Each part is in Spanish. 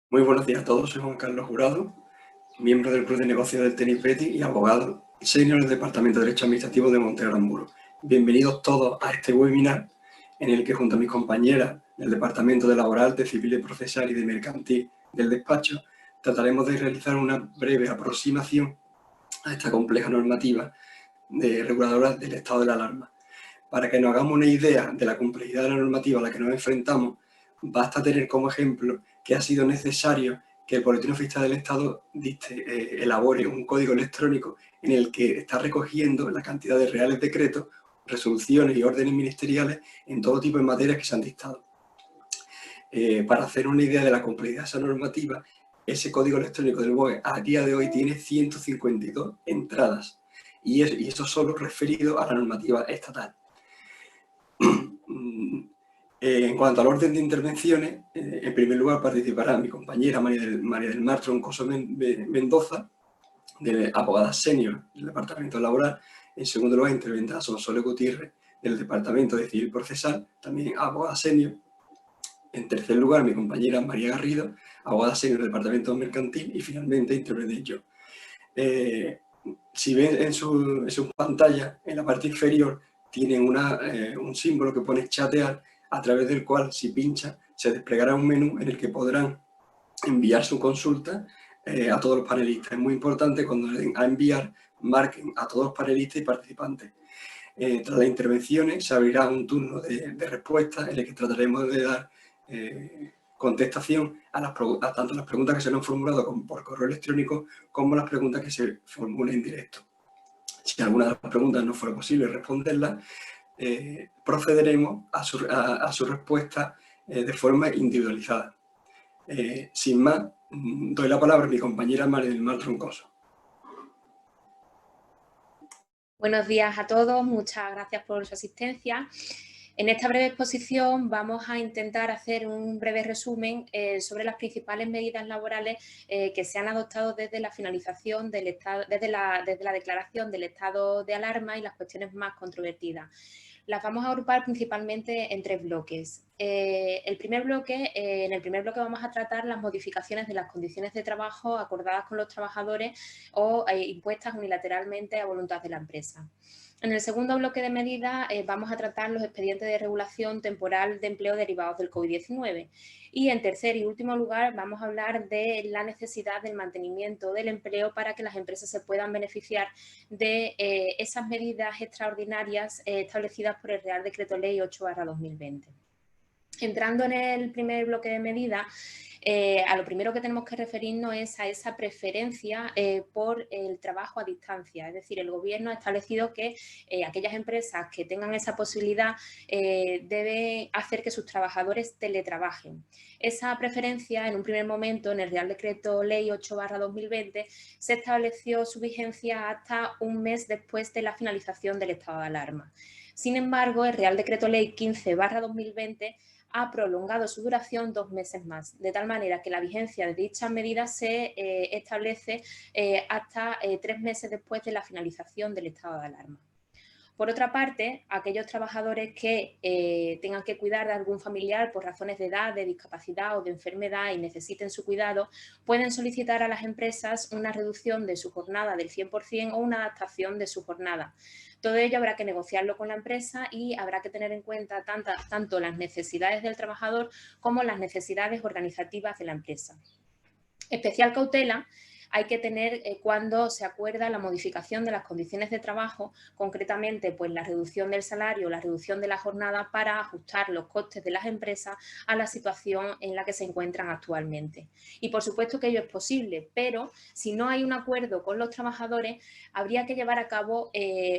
Muy buenos días a todos, soy Juan Carlos Jurado, miembro del Club de Negocios del Tenis Betis y abogado senior del Departamento de Derecho Administrativo de Montearamuro. Bienvenidos todos a este webinar en el que junto a mis compañeras del Departamento de Laboral, de Civil y Procesal y de Mercantil del despacho trataremos de realizar una breve aproximación a esta compleja normativa reguladora del estado de la alarma. Para que nos hagamos una idea de la complejidad de la normativa a la que nos enfrentamos, basta tener como ejemplo que ha sido necesario que el Boletín Oficial del Estado elabore un código electrónico en el que está recogiendo la cantidad de reales decretos, resoluciones y órdenes ministeriales en todo tipo de materias que se han dictado. Para hacer una idea de la complejidad de esa normativa, ese código electrónico del BOE a día de hoy tiene 152 entradas y eso solo referido a la normativa estatal. En cuanto al orden de intervenciones, en primer lugar participará mi compañera María del Mar Troncoso Mendoza, abogada senior del Departamento Laboral. En segundo lugar intervendrá Sonsoles Gutiérrez, del Departamento de Civil Procesal, también abogada senior. En tercer lugar, mi compañera María Garrido, abogada senior del Departamento Mercantil. Y finalmente intervendré yo. Si ven en su pantalla, en la parte inferior, tienen un símbolo que pone chatear, a través del cual, si pinchan, se desplegará un menú en el que podrán enviar su consulta a todos los panelistas. Es muy importante cuando le den a enviar, marquen a todos los panelistas y participantes. Tras las intervenciones se abrirá un turno de respuesta en el que trataremos de dar contestación a tanto las preguntas que se nos han formulado por correo electrónico como las preguntas que se formulen en directo. Si alguna de las preguntas no fuera posible responderlas, procederemos a su respuesta de forma individualizada. Sin más, doy la palabra a mi compañera María del Mar Troncoso. Buenos días a todos, muchas gracias por su asistencia. En esta breve exposición vamos a intentar hacer un breve resumen sobre las principales medidas laborales que se han adoptado desde la finalización del estado, desde la declaración del estado de alarma y las cuestiones más controvertidas. Las vamos a agrupar principalmente en tres bloques. En el primer bloque vamos a tratar las modificaciones de las condiciones de trabajo acordadas con los trabajadores o impuestas unilateralmente a voluntad de la empresa. En el segundo bloque de medidas vamos a tratar los expedientes de regulación temporal de empleo derivados del COVID-19. Y en tercer y último lugar vamos a hablar de la necesidad del mantenimiento del empleo para que las empresas se puedan beneficiar de esas medidas extraordinarias establecidas por el Real Decreto Ley 8/2020. Entrando en el primer bloque de medidas, a lo primero que tenemos que referirnos es a esa preferencia por el trabajo a distancia. Es decir, el Gobierno ha establecido que aquellas empresas que tengan esa posibilidad deben hacer que sus trabajadores teletrabajen. Esa preferencia, en un primer momento, en el Real Decreto Ley 8/2020, se estableció su vigencia hasta un mes después de la finalización del estado de alarma. Sin embargo, el Real Decreto Ley 15/2020 ha prolongado su duración 2 meses más, de tal manera que la vigencia de dichas medidas se establece hasta 3 meses después de la finalización del estado de alarma. Por otra parte, aquellos trabajadores que tengan que cuidar de algún familiar por razones de edad, de discapacidad o de enfermedad y necesiten su cuidado, pueden solicitar a las empresas una reducción de su jornada del 100% o una adaptación de su jornada. Todo ello habrá que negociarlo con la empresa y habrá que tener en cuenta tanto las necesidades del trabajador como las necesidades organizativas de la empresa. Especial cautela hay que tener cuando se acuerda la modificación de las condiciones de trabajo, concretamente pues la reducción del salario, la reducción de la jornada para ajustar los costes de las empresas a la situación en la que se encuentran actualmente. Y por supuesto que ello es posible, pero si no hay un acuerdo con los trabajadores, habría que llevar a cabo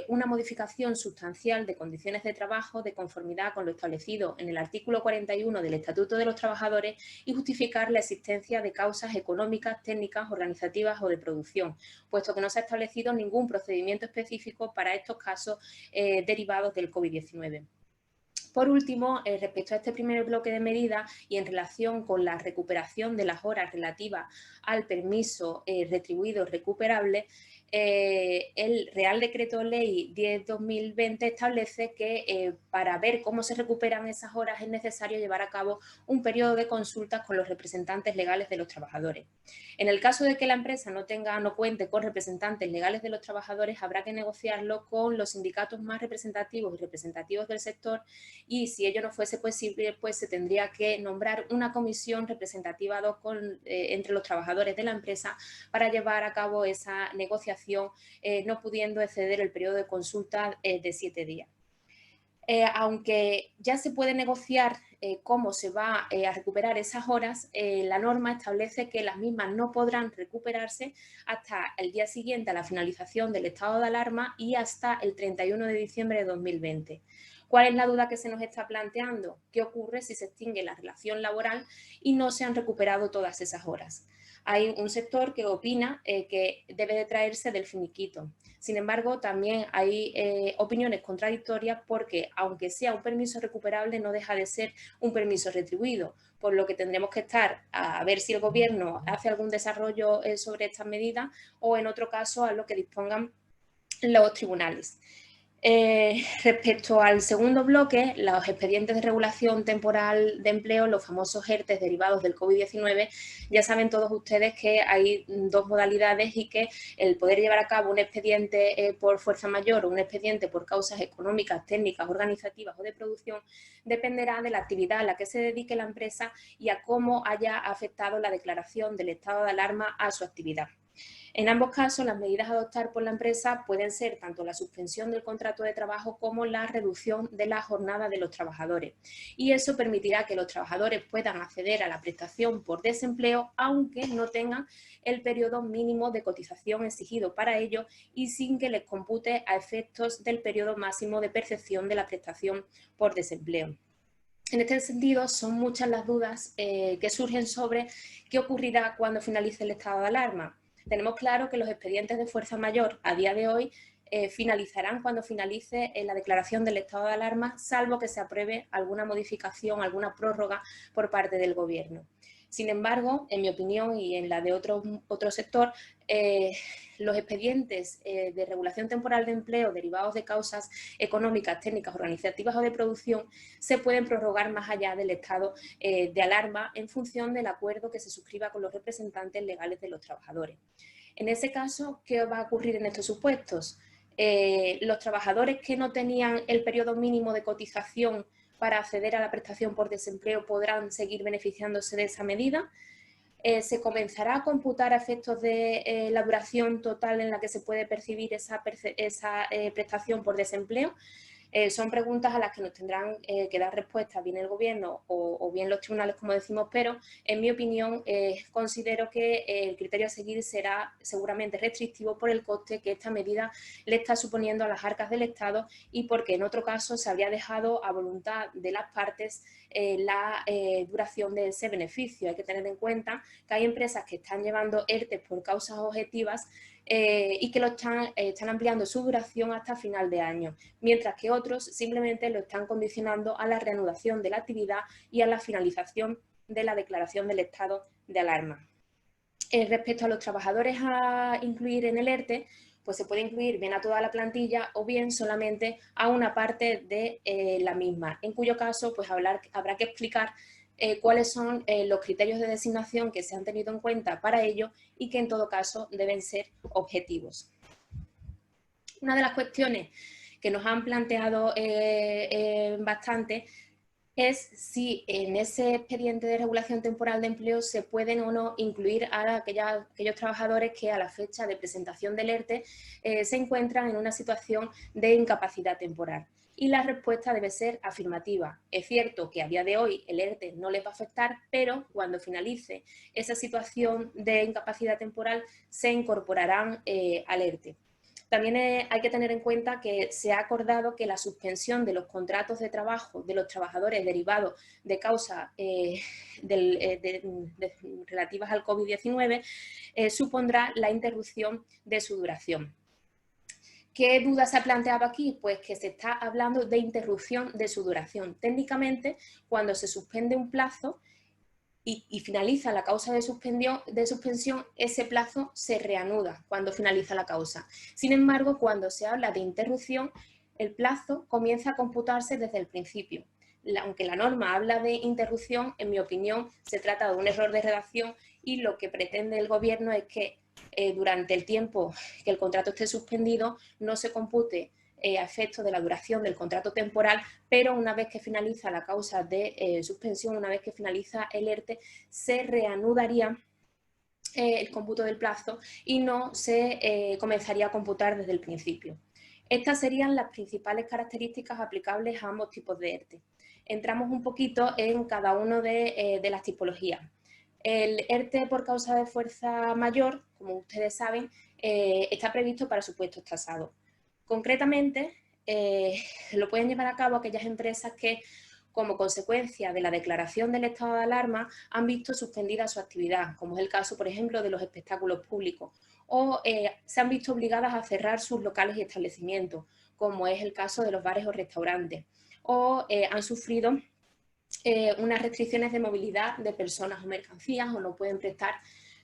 una modificación sustancial de condiciones de trabajo de conformidad con lo establecido en el artículo 41 del Estatuto de los Trabajadores y justificar la existencia de causas económicas, técnicas, organizativas o de producción, puesto que no se ha establecido ningún procedimiento específico para estos casos derivados del COVID-19. Por último, respecto a este primer bloque de medidas y en relación con la recuperación de las horas relativas al permiso retribuido recuperable, el Real Decreto Ley 10/2020 establece que para ver cómo se recuperan esas horas es necesario llevar a cabo un periodo de consultas con los representantes legales de los trabajadores. En el caso de que la empresa no cuente con representantes legales de los trabajadores, habrá que negociarlo con los sindicatos más representativos y representativos del sector, y si ello no fuese posible, pues se tendría que nombrar una comisión representativa entre los trabajadores de la empresa para llevar a cabo esa negociación, no pudiendo exceder el periodo de consulta de 7 días. Aunque ya se puede negociar cómo se va a recuperar esas horas, la norma establece que las mismas no podrán recuperarse hasta el día siguiente a la finalización del estado de alarma y hasta el 31 de diciembre de 2020. ¿Cuál es la duda que se nos está planteando? ¿Qué ocurre si se extingue la relación laboral y no se han recuperado todas esas horas? Hay un sector que opina que debe de traerse del finiquito. Sin embargo, también hay opiniones contradictorias porque, aunque sea un permiso recuperable, no deja de ser un permiso retribuido, por lo que tendremos que estar a ver si el Gobierno hace algún desarrollo sobre estas medidas o, en otro caso, a lo que dispongan los tribunales. Respecto al segundo bloque, los expedientes de regulación temporal de empleo, los famosos ERTE derivados del COVID-19, ya saben todos ustedes que hay dos modalidades y que el poder llevar a cabo un expediente por fuerza mayor o un expediente por causas económicas, técnicas, organizativas o de producción dependerá de la actividad a la que se dedique la empresa y a cómo haya afectado la declaración del estado de alarma a su actividad. En ambos casos, las medidas a adoptar por la empresa pueden ser tanto la suspensión del contrato de trabajo como la reducción de la jornada de los trabajadores. Y eso permitirá que los trabajadores puedan acceder a la prestación por desempleo, aunque no tengan el periodo mínimo de cotización exigido para ello y sin que les compute a efectos del periodo máximo de percepción de la prestación por desempleo. En este sentido, son muchas las dudas que surgen sobre qué ocurrirá cuando finalice el estado de alarma. Tenemos claro que los expedientes de fuerza mayor a día de hoy finalizarán cuando finalice la declaración del estado de alarma, salvo que se apruebe alguna modificación, alguna prórroga por parte del Gobierno. Sin embargo, en mi opinión y en la de otro sector, los expedientes de regulación temporal de empleo derivados de causas económicas, técnicas, organizativas o de producción se pueden prorrogar más allá del estado de alarma en función del acuerdo que se suscriba con los representantes legales de los trabajadores. En ese caso, ¿qué va a ocurrir en estos supuestos? Los trabajadores que no tenían el periodo mínimo de cotización para acceder a la prestación por desempleo podrán seguir beneficiándose de esa medida. Se comenzará a computar a efectos de la duración total en la que se puede percibir esa prestación por desempleo. Son preguntas a las que nos tendrán que dar respuesta bien el Gobierno o bien los tribunales, como decimos, pero en mi opinión considero que el criterio a seguir será seguramente restrictivo por el coste que esta medida le está suponiendo a las arcas del Estado y porque en otro caso se habría dejado a voluntad de las partes la duración de ese beneficio. Hay que tener en cuenta que hay empresas que están llevando ERTE por causas objetivas y que están ampliando su duración hasta final de año, mientras que otros simplemente lo están condicionando a la reanudación de la actividad y a la finalización de la declaración del estado de alarma. Respecto a los trabajadores a incluir en el ERTE, pues se puede incluir bien a toda la plantilla o bien solamente a una parte de la misma, en cuyo caso pues habrá que explicar cuáles son los criterios de designación que se han tenido en cuenta para ello y que en todo caso deben ser objetivos. Una de las cuestiones que nos han planteado bastante es si en ese expediente de regulación temporal de empleo se pueden o no incluir a aquellos trabajadores que a la fecha de presentación del ERTE se encuentran en una situación de incapacidad temporal. Y la respuesta debe ser afirmativa. Es cierto que a día de hoy el ERTE no les va a afectar, pero cuando finalice esa situación de incapacidad temporal se incorporarán al ERTE. También hay que tener en cuenta que se ha acordado que la suspensión de los contratos de trabajo de los trabajadores derivados de causas relativas al COVID-19 supondrá la interrupción de su duración. ¿Qué duda se ha planteado aquí? Pues que se está hablando de interrupción de su duración. Técnicamente, cuando se suspende un plazo, y finaliza la causa de suspensión, ese plazo se reanuda cuando finaliza la causa. Sin embargo, cuando se habla de interrupción, el plazo comienza a computarse desde el principio. Aunque la norma habla de interrupción, en mi opinión, se trata de un error de redacción y lo que pretende el Gobierno es que durante el tiempo que el contrato esté suspendido no se compute a efectos de la duración del contrato temporal, pero una vez que finaliza la causa de suspensión, una vez que finaliza el ERTE, se reanudaría el cómputo del plazo y no se comenzaría a computar desde el principio. Estas serían las principales características aplicables a ambos tipos de ERTE. Entramos un poquito en cada una de las tipologías. El ERTE por causa de fuerza mayor, como ustedes saben, está previsto para supuestos tasados. Concretamente, lo pueden llevar a cabo aquellas empresas que, como consecuencia de la declaración del estado de alarma, han visto suspendida su actividad, como es el caso, por ejemplo, de los espectáculos públicos, o se han visto obligadas a cerrar sus locales y establecimientos, como es el caso de los bares o restaurantes, o han sufrido unas restricciones de movilidad de personas o mercancías, o no pueden prestar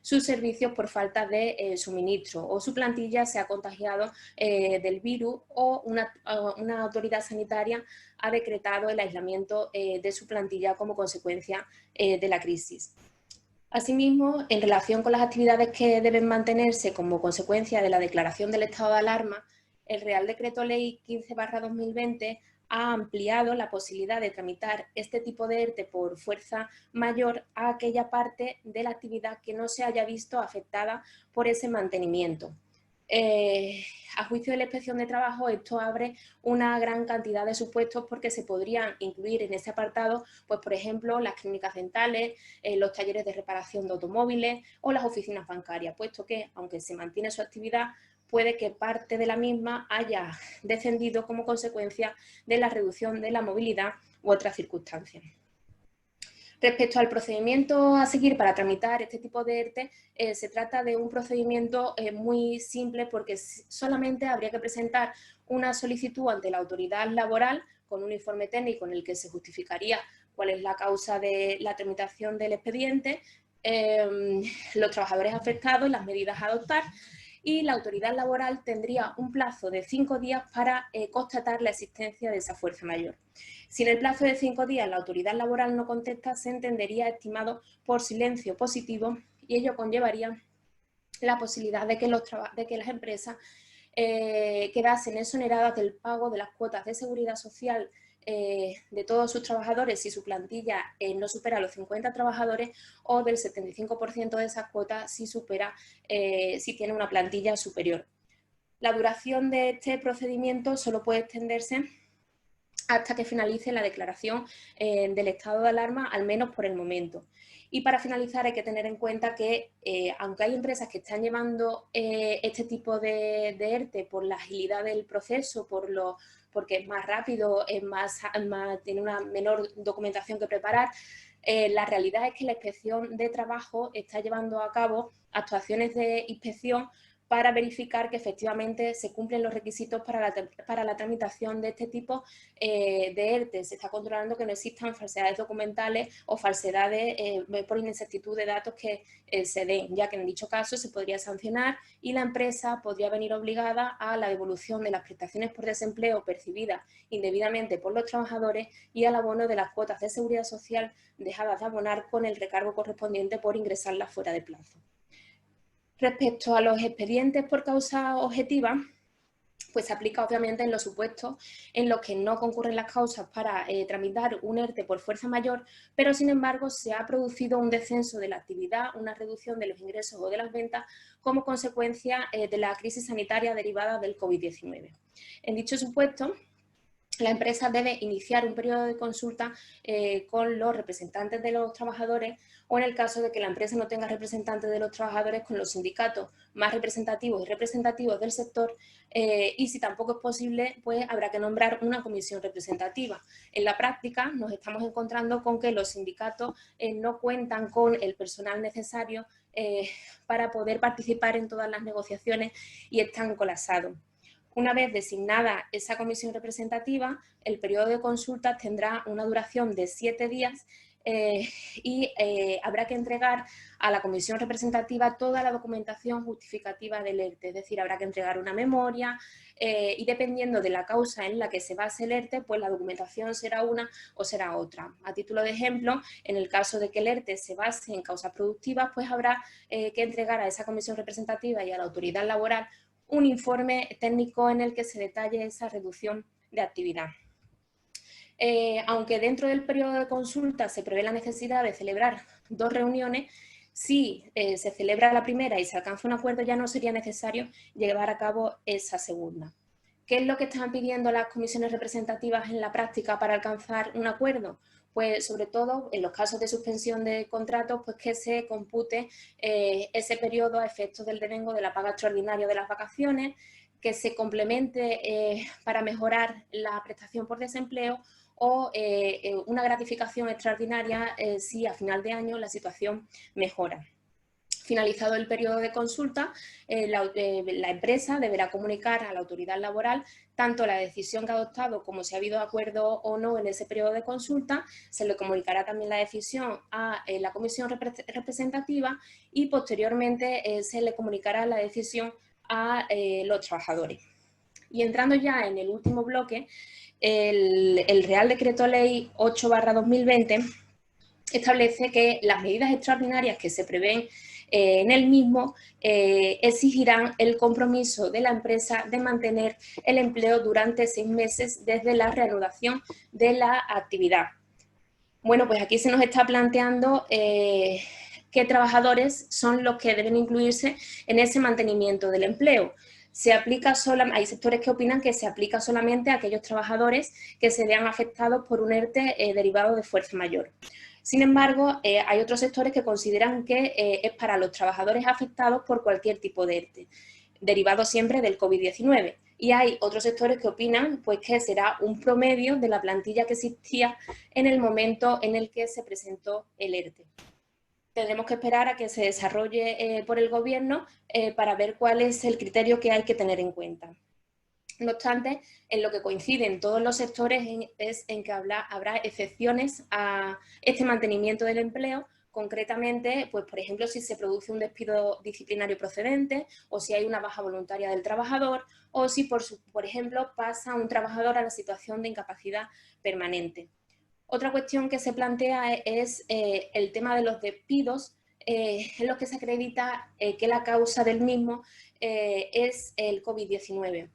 sus servicios por falta de suministro, o su plantilla se ha contagiado del virus, o una autoridad sanitaria ha decretado el aislamiento de su plantilla como consecuencia de la crisis. Asimismo, en relación con las actividades que deben mantenerse como consecuencia de la declaración del estado de alarma, el Real Decreto Ley 15/2020 ha ampliado la posibilidad de tramitar este tipo de ERTE por fuerza mayor a aquella parte de la actividad que no se haya visto afectada por ese mantenimiento. A juicio de la Inspección de Trabajo, esto abre una gran cantidad de supuestos porque se podrían incluir en ese apartado, pues por ejemplo, las clínicas dentales, los talleres de reparación de automóviles o las oficinas bancarias, puesto que, aunque se mantiene su actividad, puede que parte de la misma haya descendido como consecuencia de la reducción de la movilidad u otras circunstancias. Respecto al procedimiento a seguir para tramitar este tipo de ERTE, se trata de un procedimiento muy simple porque solamente habría que presentar una solicitud ante la autoridad laboral con un informe técnico en el que se justificaría cuál es la causa de la tramitación del expediente, los trabajadores afectados, las medidas a adoptar, y la autoridad laboral tendría un plazo de 5 días para constatar la existencia de esa fuerza mayor. Si en el plazo de 5 días la autoridad laboral no contesta, se entendería estimado por silencio positivo y ello conllevaría la posibilidad de que las empresas quedasen exoneradas del pago de las cuotas de seguridad social de todos sus trabajadores si su plantilla no supera los 50 trabajadores, o del 75% de esas cuotas si tiene una plantilla superior. La duración de este procedimiento solo puede extenderse hasta que finalice la declaración del estado de alarma, al menos por el momento. Y para finalizar hay que tener en cuenta que aunque hay empresas que están llevando este tipo de ERTE por la agilidad del proceso, porque es más rápido, tiene una menor documentación que preparar, la realidad es que la Inspección de Trabajo está llevando a cabo actuaciones de inspección para verificar que efectivamente se cumplen los requisitos para la tramitación de este tipo de ERTE. Se está controlando que no existan falsedades documentales o falsedades por inexactitud de datos que se den, ya que en dicho caso se podría sancionar y la empresa podría venir obligada a la devolución de las prestaciones por desempleo percibidas indebidamente por los trabajadores y al abono de las cuotas de seguridad social dejadas de abonar con el recargo correspondiente por ingresarlas fuera de plazo. Respecto a los expedientes por causa objetiva, pues se aplica obviamente en los supuestos en los que no concurren las causas para tramitar un ERTE por fuerza mayor, pero sin embargo se ha producido un descenso de la actividad, una reducción de los ingresos o de las ventas como consecuencia de la crisis sanitaria derivada del COVID-19. En dicho supuesto, la empresa debe iniciar un periodo de consulta con los representantes de los trabajadores, o en el caso de que la empresa no tenga representantes de los trabajadores, con los sindicatos más representativos y representativos del sector, y si tampoco es posible, pues habrá que nombrar una comisión representativa. En la práctica nos estamos encontrando con que los sindicatos no cuentan con el personal necesario para poder participar en todas las negociaciones y están colapsados. Una vez designada esa comisión representativa, el periodo de consultas tendrá una duración de 7 días habrá que entregar a la comisión representativa toda la documentación justificativa del ERTE, es decir, habrá que entregar una memoria y dependiendo de la causa en la que se base el ERTE, pues la documentación será una o será otra. A título de ejemplo, en el caso de que el ERTE se base en causas productivas, pues habrá que entregar a esa comisión representativa y a la autoridad laboral un informe técnico en el que se detalle esa reducción de actividad. Aunque dentro del periodo de consulta se prevé la necesidad de celebrar 2 reuniones, si se celebra la primera y se alcanza un acuerdo, ya no sería necesario llevar a cabo esa segunda. ¿Qué es lo que están pidiendo las comisiones representativas en la práctica para alcanzar un acuerdo? Pues sobre todo en los casos de suspensión de contratos, pues que se compute ese periodo a efectos del devengo de la paga extraordinaria de las vacaciones, que se complemente para mejorar la prestación por desempleo o una gratificación extraordinaria si a final de año la situación mejora. Finalizado el periodo de consulta, la empresa deberá comunicar a la autoridad laboral tanto la decisión que ha adoptado como si ha habido acuerdo o no en ese periodo de consulta. Se le comunicará también la decisión a la comisión representativa y posteriormente se le comunicará la decisión a los trabajadores. Y entrando ya en el último bloque, el Real Decreto Ley 8/2020 establece que las medidas extraordinarias que se prevén en el mismo exigirán el compromiso de la empresa de mantener el empleo durante 6 meses desde la reanudación de la actividad. Bueno, pues aquí se nos está planteando qué trabajadores son los que deben incluirse en ese mantenimiento del empleo. Hay sectores que opinan que se aplica solamente a aquellos trabajadores que se vean afectados por un ERTE derivado de fuerza mayor. Sin embargo, hay otros sectores que consideran que es para los trabajadores afectados por cualquier tipo de ERTE, derivado siempre del COVID-19. Y hay otros sectores que opinan pues, que será un promedio de la plantilla que existía en el momento en el que se presentó el ERTE. Tendremos que esperar a que se desarrolle por el Gobierno para ver cuál es el criterio que hay que tener en cuenta. No obstante, en lo que coinciden todos los sectores es en que habrá excepciones a este mantenimiento del empleo, concretamente, pues por ejemplo, si se produce un despido disciplinario procedente o si hay una baja voluntaria del trabajador o si, por ejemplo, pasa un trabajador a la situación de incapacidad permanente. Otra cuestión que se plantea es el tema de los despidos, en los que se acredita que la causa del mismo es el COVID-19.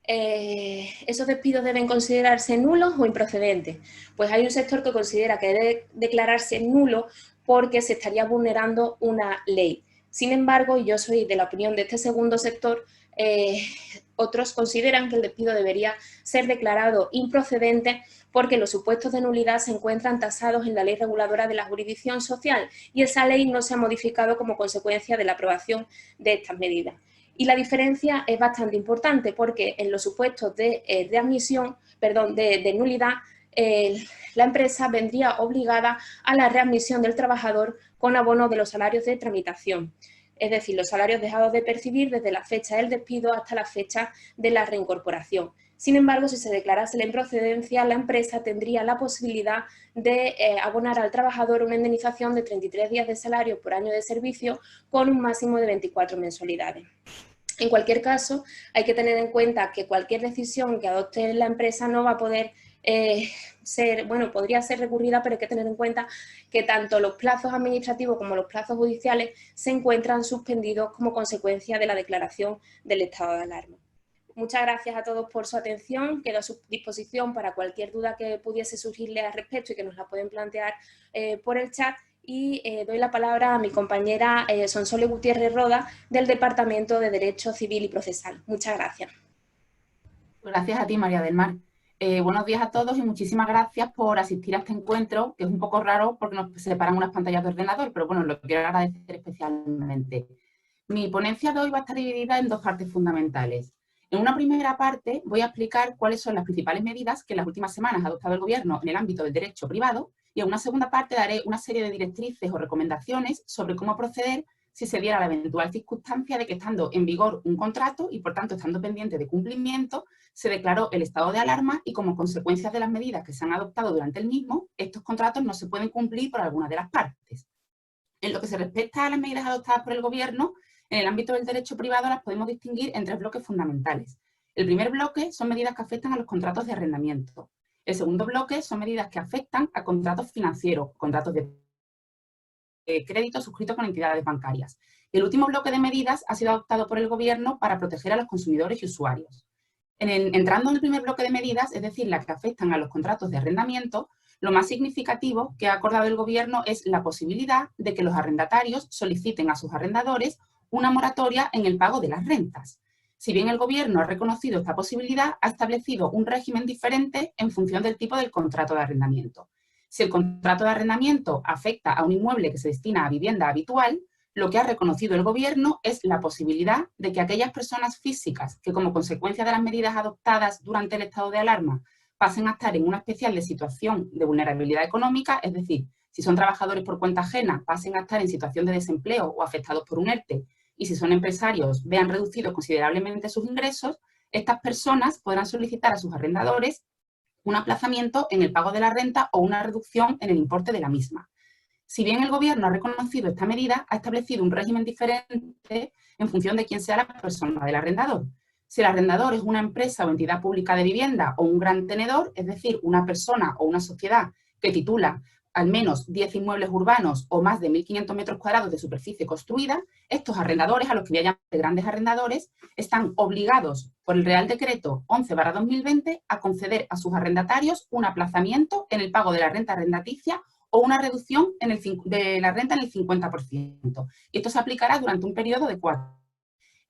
¿Esos despidos deben considerarse nulos o improcedentes? Pues hay un sector que considera que debe declararse nulo porque se estaría vulnerando una ley. Sin embargo, y yo soy de la opinión de este segundo sector, otros consideran que el despido debería ser declarado improcedente porque los supuestos de nulidad se encuentran tasados en la Ley Reguladora de la Jurisdicción Social y esa ley no se ha modificado como consecuencia de la aprobación de estas medidas. Y la diferencia es bastante importante porque en los supuestos de nulidad, la empresa vendría obligada a la readmisión del trabajador con abono de los salarios de tramitación, es decir, los salarios dejados de percibir desde la fecha del despido hasta la fecha de la reincorporación. Sin embargo, si se declarase la improcedencia, la empresa tendría la posibilidad de abonar al trabajador una indemnización de 33 días de salario por año de servicio con un máximo de 24 mensualidades. En cualquier caso, hay que tener en cuenta que cualquier decisión que adopte la empresa no va a poder podría ser recurrida, pero hay que tener en cuenta que tanto los plazos administrativos como los plazos judiciales se encuentran suspendidos como consecuencia de la declaración del estado de alarma. Muchas gracias a todos por su atención. Quedo a su disposición para cualquier duda que pudiese surgirle al respecto y que nos la pueden plantear por el chat. Y doy la palabra a mi compañera Sonsoles Gutiérrez Roda del Departamento de Derecho Civil y Procesal. Muchas gracias. Gracias a ti, María del Mar. Buenos días a todos y muchísimas gracias por asistir a este encuentro, que es un poco raro porque nos separan unas pantallas de ordenador, pero bueno, lo quiero agradecer especialmente. Mi ponencia de hoy va a estar dividida en 2 partes fundamentales. En una primera parte voy a explicar cuáles son las principales medidas que en las últimas semanas ha adoptado el Gobierno en el ámbito del derecho privado y en una segunda parte daré una serie de directrices o recomendaciones sobre cómo proceder si se diera la eventual circunstancia de que, estando en vigor un contrato y por tanto estando pendiente de cumplimiento, se declaró el estado de alarma y, como consecuencia de las medidas que se han adoptado durante el mismo, estos contratos no se pueden cumplir por alguna de las partes. En lo que se respecta a las medidas adoptadas por el Gobierno, en el ámbito del derecho privado las podemos distinguir en 3 bloques fundamentales. El primer bloque son medidas que afectan a los contratos de arrendamiento. El segundo bloque son medidas que afectan a contratos financieros, contratos de crédito suscritos con entidades bancarias. Y el último bloque de medidas ha sido adoptado por el Gobierno para proteger a los consumidores y usuarios. Entrando en el primer bloque de medidas, es decir, las que afectan a los contratos de arrendamiento, lo más significativo que ha acordado el Gobierno es la posibilidad de que los arrendatarios soliciten a sus arrendadores una moratoria en el pago de las rentas. Si bien el Gobierno ha reconocido esta posibilidad, ha establecido un régimen diferente en función del tipo del contrato de arrendamiento. Si el contrato de arrendamiento afecta a un inmueble que se destina a vivienda habitual, lo que ha reconocido el Gobierno es la posibilidad de que aquellas personas físicas que, como consecuencia de las medidas adoptadas durante el estado de alarma, pasen a estar en una especial situación de vulnerabilidad económica, es decir, si son trabajadores por cuenta ajena, pasen a estar en situación de desempleo o afectados por un ERTE, y si son empresarios, vean reducidos considerablemente sus ingresos, estas personas podrán solicitar a sus arrendadores un aplazamiento en el pago de la renta o una reducción en el importe de la misma. Si bien el Gobierno ha reconocido esta medida, ha establecido un régimen diferente en función de quién sea la persona del arrendador. Si el arrendador es una empresa o entidad pública de vivienda o un gran tenedor, es decir, una persona o una sociedad que titula al menos 10 inmuebles urbanos o más de 1.500 metros cuadrados de superficie construida, estos arrendadores, a los que voy a llamar grandes arrendadores, están obligados por el Real Decreto 11/2020 a conceder a sus arrendatarios un aplazamiento en el pago de la renta arrendaticia o una reducción de la renta en el 50%. Y esto se aplicará durante un periodo de 4 años.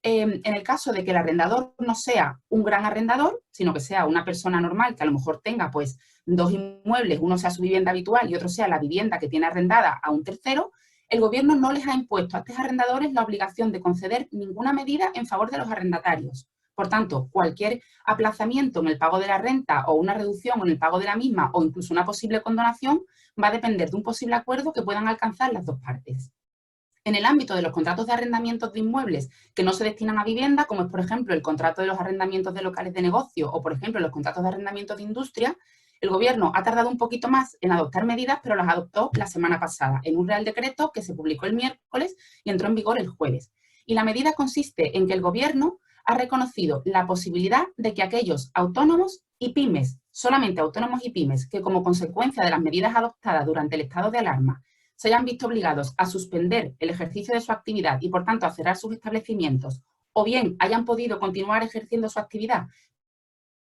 En el caso de que el arrendador no sea un gran arrendador, sino que sea una persona normal que a lo mejor tenga pues 2 inmuebles, uno sea su vivienda habitual y otro sea la vivienda que tiene arrendada a un tercero, el Gobierno no les ha impuesto a estos arrendadores la obligación de conceder ninguna medida en favor de los arrendatarios. Por tanto, cualquier aplazamiento en el pago de la renta o una reducción en el pago de la misma o incluso una posible condonación va a depender de un posible acuerdo que puedan alcanzar las dos partes. En el ámbito de los contratos de arrendamientos de inmuebles que no se destinan a vivienda, como es, por ejemplo, el contrato de los arrendamientos de locales de negocio o, por ejemplo, los contratos de arrendamientos de industria, el Gobierno ha tardado un poquito más en adoptar medidas, pero las adoptó la semana pasada en un Real Decreto que se publicó el miércoles y entró en vigor el jueves. Y la medida consiste en que el Gobierno ha reconocido la posibilidad de que aquellos autónomos y pymes, solamente autónomos y pymes, que como consecuencia de las medidas adoptadas durante el estado de alarma se hayan visto obligados a suspender el ejercicio de su actividad y, por tanto, a cerrar sus establecimientos, o bien hayan podido continuar ejerciendo su actividad,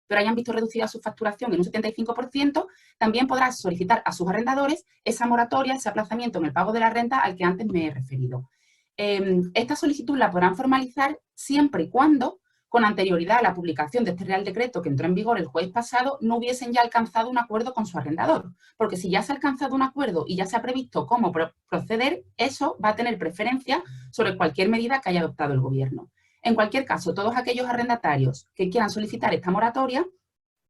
pero hayan visto reducida su facturación en un 75%, también podrá solicitar a sus arrendadores esa moratoria, ese aplazamiento en el pago de la renta al que antes me he referido. Esta solicitud la podrán formalizar siempre y cuando, con anterioridad a la publicación de este Real Decreto que entró en vigor el jueves pasado, no hubiesen ya alcanzado un acuerdo con su arrendador. Porque si ya se ha alcanzado un acuerdo y ya se ha previsto cómo proceder, eso va a tener preferencia sobre cualquier medida que haya adoptado el Gobierno. En cualquier caso, todos aquellos arrendatarios que quieran solicitar esta moratoria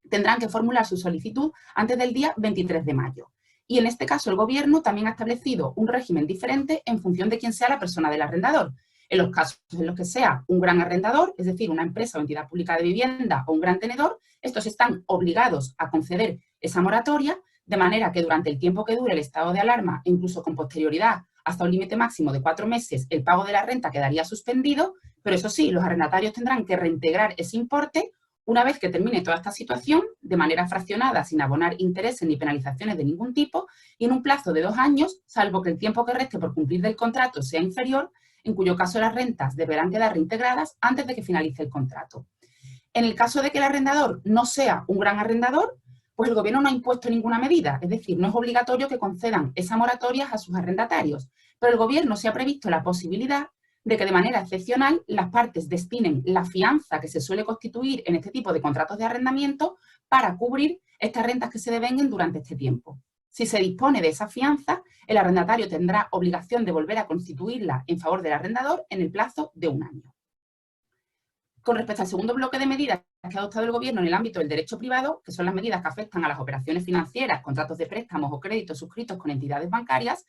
tendrán que formular su solicitud antes del día 23 de mayo. Y en este caso el Gobierno también ha establecido un régimen diferente en función de quién sea la persona del arrendador. En los casos en los que sea un gran arrendador, es decir, una empresa o entidad pública de vivienda o un gran tenedor, estos están obligados a conceder esa moratoria, de manera que durante el tiempo que dure el estado de alarma, e incluso con posterioridad hasta un límite máximo de 4 meses, el pago de la renta quedaría suspendido, pero eso sí, los arrendatarios tendrán que reintegrar ese importe una vez que termine toda esta situación, de manera fraccionada, sin abonar intereses ni penalizaciones de ningún tipo, y en un plazo de 2 años, salvo que el tiempo que reste por cumplir del contrato sea inferior, en cuyo caso las rentas deberán quedar reintegradas antes de que finalice el contrato. En el caso de que el arrendador no sea un gran arrendador, pues el Gobierno no ha impuesto ninguna medida, es decir, no es obligatorio que concedan esa moratoria a sus arrendatarios, pero el Gobierno se ha previsto la posibilidad de que de manera excepcional las partes destinen la fianza que se suele constituir en este tipo de contratos de arrendamiento para cubrir estas rentas que se devenguen durante este tiempo. Si se dispone de esa fianza, el arrendatario tendrá obligación de volver a constituirla en favor del arrendador en el plazo de 1 año. Con respecto al segundo bloque de medidas que ha adoptado el Gobierno en el ámbito del derecho privado, que son las medidas que afectan a las operaciones financieras, contratos de préstamos o créditos suscritos con entidades bancarias,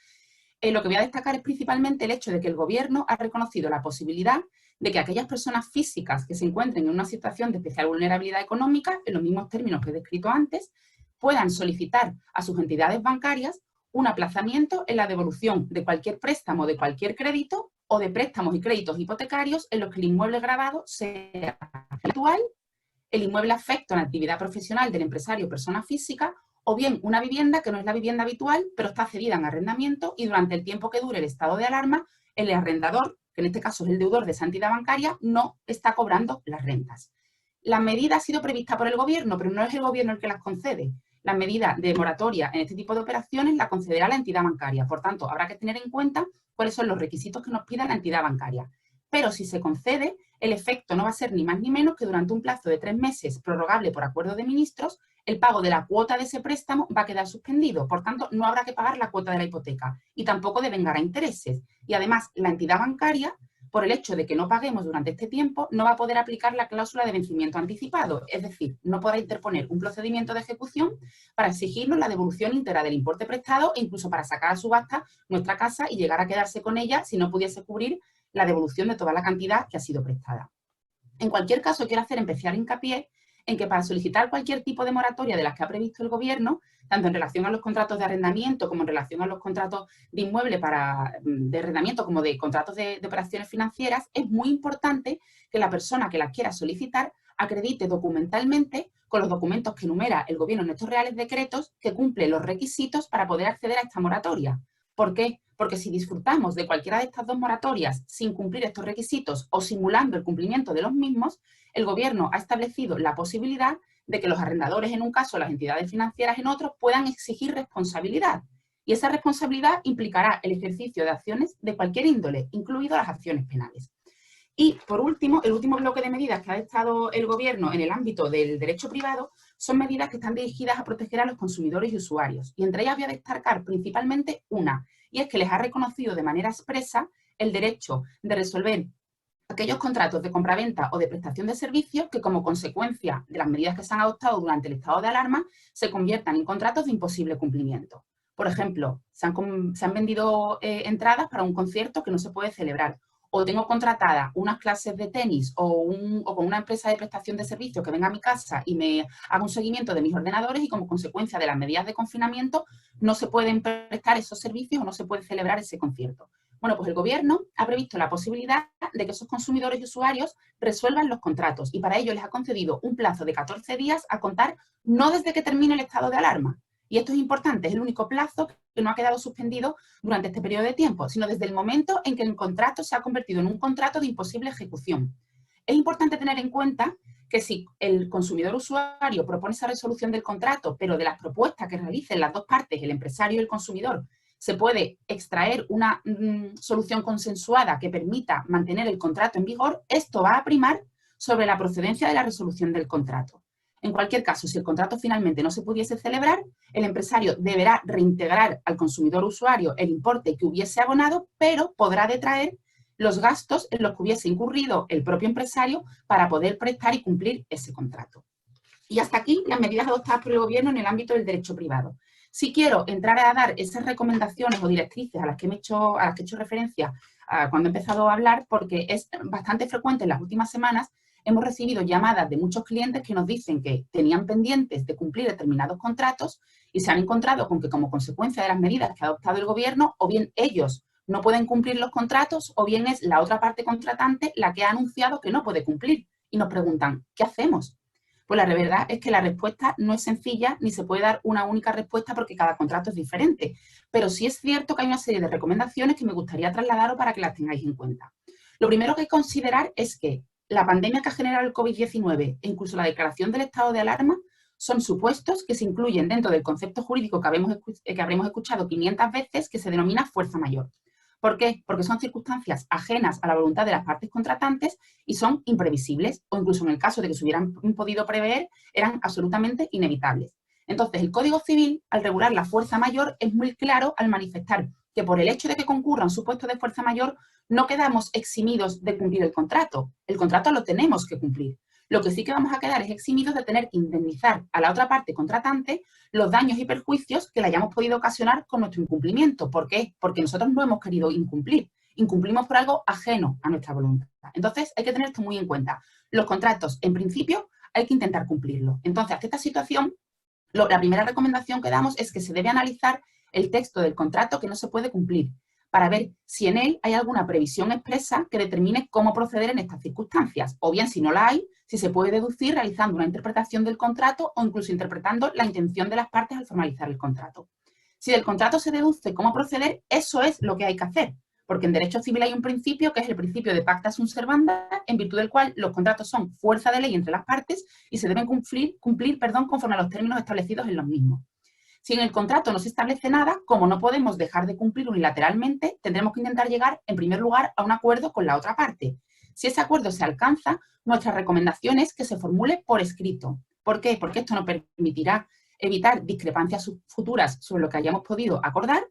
Lo que voy a destacar es principalmente el hecho de que el Gobierno ha reconocido la posibilidad de que aquellas personas físicas que se encuentren en una situación de especial vulnerabilidad económica, en los mismos términos que he descrito antes, puedan solicitar a sus entidades bancarias un aplazamiento en la devolución de cualquier préstamo, de cualquier crédito o de préstamos y créditos hipotecarios en los que el inmueble gravado sea habitual, el inmueble afecto a la actividad profesional del empresario o persona física, o bien una vivienda que no es la vivienda habitual, pero está cedida en arrendamiento y durante el tiempo que dure el estado de alarma, el arrendador, que en este caso es el deudor de esa entidad bancaria, no está cobrando las rentas. La medida ha sido prevista por el Gobierno, pero no es el Gobierno el que las concede. La medida de moratoria en este tipo de operaciones la concederá la entidad bancaria. Por tanto, habrá que tener en cuenta cuáles son los requisitos que nos pida la entidad bancaria. Pero si se concede, el efecto no va a ser ni más ni menos que durante un plazo de 3 meses, prorrogable por acuerdo de ministros, el pago de la cuota de ese préstamo va a quedar suspendido. Por tanto, no habrá que pagar la cuota de la hipoteca y tampoco devengará intereses. Y además, la entidad bancaria, por el hecho de que no paguemos durante este tiempo, no va a poder aplicar la cláusula de vencimiento anticipado. Es decir, no podrá interponer un procedimiento de ejecución para exigirnos la devolución íntegra del importe prestado e incluso para sacar a subasta nuestra casa y llegar a quedarse con ella si no pudiese cubrir la devolución de toda la cantidad que ha sido prestada. En cualquier caso, quiero hacer especial hincapié en que para solicitar cualquier tipo de moratoria de las que ha previsto el Gobierno, tanto en relación a los contratos de arrendamiento como en relación a los contratos de inmueble de arrendamiento como de contratos de operaciones financieras, es muy importante que la persona que las quiera solicitar acredite documentalmente con los documentos que enumera el Gobierno en estos reales decretos que cumple los requisitos para poder acceder a esta moratoria. ¿Por qué? Porque si disfrutamos de cualquiera de estas dos moratorias sin cumplir estos requisitos o simulando el cumplimiento de los mismos, el Gobierno ha establecido la posibilidad de que los arrendadores en un caso, las entidades financieras en otro, puedan exigir responsabilidad. Y esa responsabilidad implicará el ejercicio de acciones de cualquier índole, incluidas las acciones penales. Y, por último, el último bloque de medidas que ha dictado el Gobierno en el ámbito del derecho privado son medidas que están dirigidas a proteger a los consumidores y usuarios. Y entre ellas voy a destacar principalmente una, y es que les ha reconocido de manera expresa el derecho de resolver aquellos contratos de compraventa o de prestación de servicios que, como consecuencia de las medidas que se han adoptado durante el estado de alarma, se conviertan en contratos de imposible cumplimiento. Por ejemplo, se han vendido entradas para un concierto que no se puede celebrar, o tengo contratada unas clases de tenis o con una empresa de prestación de servicios que venga a mi casa y me haga un seguimiento de mis ordenadores y como consecuencia de las medidas de confinamiento no se pueden prestar esos servicios o no se puede celebrar ese concierto. Bueno, pues el Gobierno ha previsto la posibilidad de que esos consumidores y usuarios resuelvan los contratos y para ello les ha concedido un plazo de 14 días a contar no desde que termine el estado de alarma. Y esto es importante, es el único plazo que no ha quedado suspendido durante este periodo de tiempo, sino desde el momento en que el contrato se ha convertido en un contrato de imposible ejecución. Es importante tener en cuenta que si el consumidor usuario propone esa resolución del contrato, pero de las propuestas que realicen las dos partes, el empresario y el consumidor, se puede extraer una solución consensuada que permita mantener el contrato en vigor, esto va a primar sobre la procedencia de la resolución del contrato. En cualquier caso, si el contrato finalmente no se pudiese celebrar, el empresario deberá reintegrar al consumidor usuario el importe que hubiese abonado, pero podrá detraer los gastos en los que hubiese incurrido el propio empresario para poder prestar y cumplir ese contrato. Y hasta aquí las medidas adoptadas por el Gobierno en el ámbito del derecho privado. Si quiero entrar a dar esas recomendaciones o directrices a las que he hecho referencia cuando he empezado a hablar, porque es bastante frecuente en las últimas semanas, hemos recibido llamadas de muchos clientes que nos dicen que tenían pendientes de cumplir determinados contratos y se han encontrado con que como consecuencia de las medidas que ha adoptado el Gobierno, o bien ellos no pueden cumplir los contratos o bien es la otra parte contratante la que ha anunciado que no puede cumplir. Y nos preguntan, ¿qué hacemos? Pues la verdad es que la respuesta no es sencilla ni se puede dar una única respuesta porque cada contrato es diferente. Pero sí es cierto que hay una serie de recomendaciones que me gustaría trasladaros para que las tengáis en cuenta. Lo primero que hay que considerar es que la pandemia que ha generado el COVID-19 e incluso la declaración del estado de alarma son supuestos que se incluyen dentro del concepto jurídico que habremos escuchado 500 veces que se denomina fuerza mayor. ¿Por qué? Porque son circunstancias ajenas a la voluntad de las partes contratantes y son imprevisibles o incluso en el caso de que se hubieran podido prever eran absolutamente inevitables. Entonces, el Código Civil, al regular la fuerza mayor, es muy claro al manifestar que por el hecho de que concurra un supuesto de fuerza mayor no quedamos eximidos de cumplir el contrato. El contrato lo tenemos que cumplir. Lo que sí que vamos a quedar es eximidos de tener que indemnizar a la otra parte contratante los daños y perjuicios que le hayamos podido ocasionar con nuestro incumplimiento. ¿Por qué? Porque nosotros no hemos querido incumplir. Incumplimos por algo ajeno a nuestra voluntad. Entonces, hay que tener esto muy en cuenta. Los contratos, en principio, hay que intentar cumplirlos. Entonces, ante esta situación, la primera recomendación que damos es que se debe analizar el texto del contrato que no se puede cumplir, para ver si en él hay alguna previsión expresa que determine cómo proceder en estas circunstancias, o bien, si no la hay, si se puede deducir realizando una interpretación del contrato o incluso interpretando la intención de las partes al formalizar el contrato. Si del contrato se deduce cómo proceder, eso es lo que hay que hacer, porque en derecho civil hay un principio que es el principio de pacta sunt servanda, en virtud del cual los contratos son fuerza de ley entre las partes y se deben cumplir conforme a los términos establecidos en los mismos. Si en el contrato no se establece nada, como no podemos dejar de cumplir unilateralmente, tendremos que intentar llegar, en primer lugar, a un acuerdo con la otra parte. Si ese acuerdo se alcanza, nuestra recomendación es que se formule por escrito. ¿Por qué? Porque esto nos permitirá evitar discrepancias futuras sobre lo que hayamos podido acordar.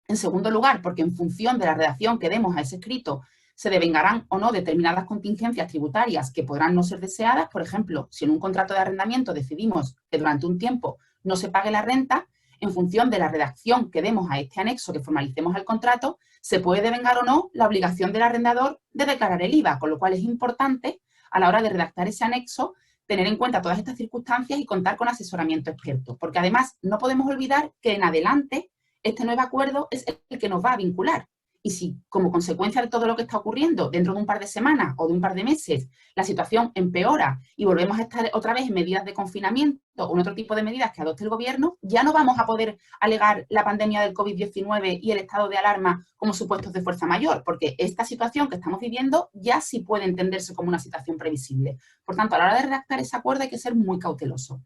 En segundo lugar, porque en función de la redacción que demos a ese escrito, se devengarán o no determinadas contingencias tributarias que podrán no ser deseadas. Por ejemplo, si en un contrato de arrendamiento decidimos que durante un tiempo no se pague la renta, en función de la redacción que demos a este anexo que formalicemos el contrato, se puede devengar o no la obligación del arrendador de declarar el IVA, con lo cual es importante a la hora de redactar ese anexo tener en cuenta todas estas circunstancias y contar con asesoramiento experto, porque además no podemos olvidar que en adelante este nuevo acuerdo es el que nos va a vincular. Y si, como consecuencia de todo lo que está ocurriendo, dentro de un par de semanas o de un par de meses, la situación empeora y volvemos a estar otra vez en medidas de confinamiento o en otro tipo de medidas que adopte el gobierno, ya no vamos a poder alegar la pandemia del COVID-19 y el estado de alarma como supuestos de fuerza mayor, porque esta situación que estamos viviendo ya sí puede entenderse como una situación previsible. Por tanto, a la hora de redactar ese acuerdo hay que ser muy cauteloso.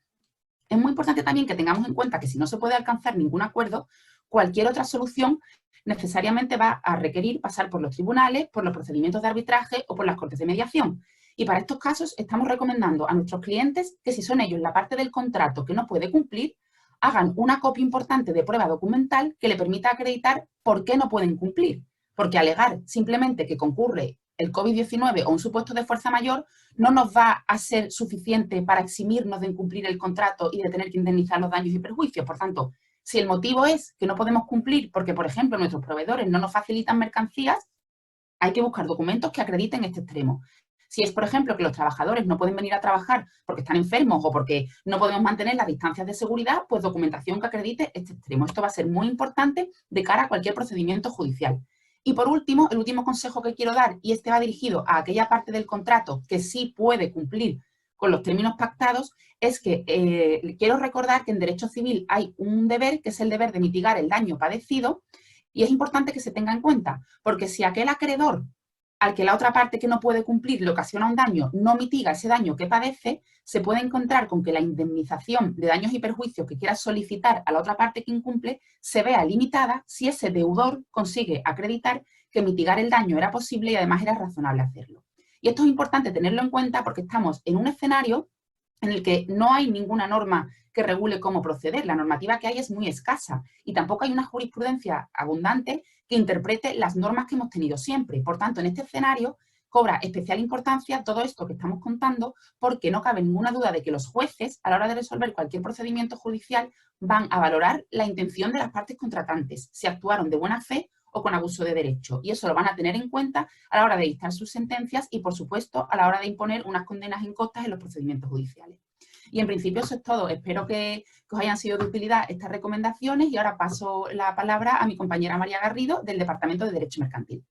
Es muy importante también que tengamos en cuenta que si no se puede alcanzar ningún acuerdo, cualquier otra solución necesariamente va a requerir pasar por los tribunales, por los procedimientos de arbitraje o por las cortes de mediación. Y para estos casos estamos recomendando a nuestros clientes que si son ellos la parte del contrato que no puede cumplir, hagan una copia importante de prueba documental que le permita acreditar por qué no pueden cumplir. Porque alegar simplemente que concurre el COVID-19 o un supuesto de fuerza mayor no nos va a ser suficiente para eximirnos de incumplir el contrato y de tener que indemnizar los daños y perjuicios. Por tanto, si el motivo es que no podemos cumplir porque, por ejemplo, nuestros proveedores no nos facilitan mercancías, hay que buscar documentos que acrediten este extremo. Si es, por ejemplo, que los trabajadores no pueden venir a trabajar porque están enfermos o porque no podemos mantener las distancias de seguridad, pues documentación que acredite este extremo. Esto va a ser muy importante de cara a cualquier procedimiento judicial. Y por último, el último consejo que quiero dar, y este va dirigido a aquella parte del contrato que sí puede cumplir con los términos pactados, es que quiero recordar que en derecho civil hay un deber, que es el deber de mitigar el daño padecido, y es importante que se tenga en cuenta, porque si aquel acreedor al que la otra parte que no puede cumplir le ocasiona un daño, no mitiga ese daño que padece, se puede encontrar con que la indemnización de daños y perjuicios que quiera solicitar a la otra parte que incumple se vea limitada si ese deudor consigue acreditar que mitigar el daño era posible y además era razonable hacerlo. Y esto es importante tenerlo en cuenta porque estamos en un escenario en el que no hay ninguna norma que regule cómo proceder. La normativa que hay es muy escasa y tampoco hay una jurisprudencia abundante que interprete las normas que hemos tenido siempre. Por tanto, en este escenario cobra especial importancia todo esto que estamos contando porque no cabe ninguna duda de que los jueces, a la hora de resolver cualquier procedimiento judicial, van a valorar la intención de las partes contratantes, si actuaron de buena fe o con abuso de derecho. Y eso lo van a tener en cuenta a la hora de dictar sus sentencias y, por supuesto, a la hora de imponer unas condenas en costas en los procedimientos judiciales. Y en principio eso es todo. Espero que os hayan sido de utilidad estas recomendaciones y ahora paso la palabra a mi compañera María Garrido del Departamento de Derecho Mercantil.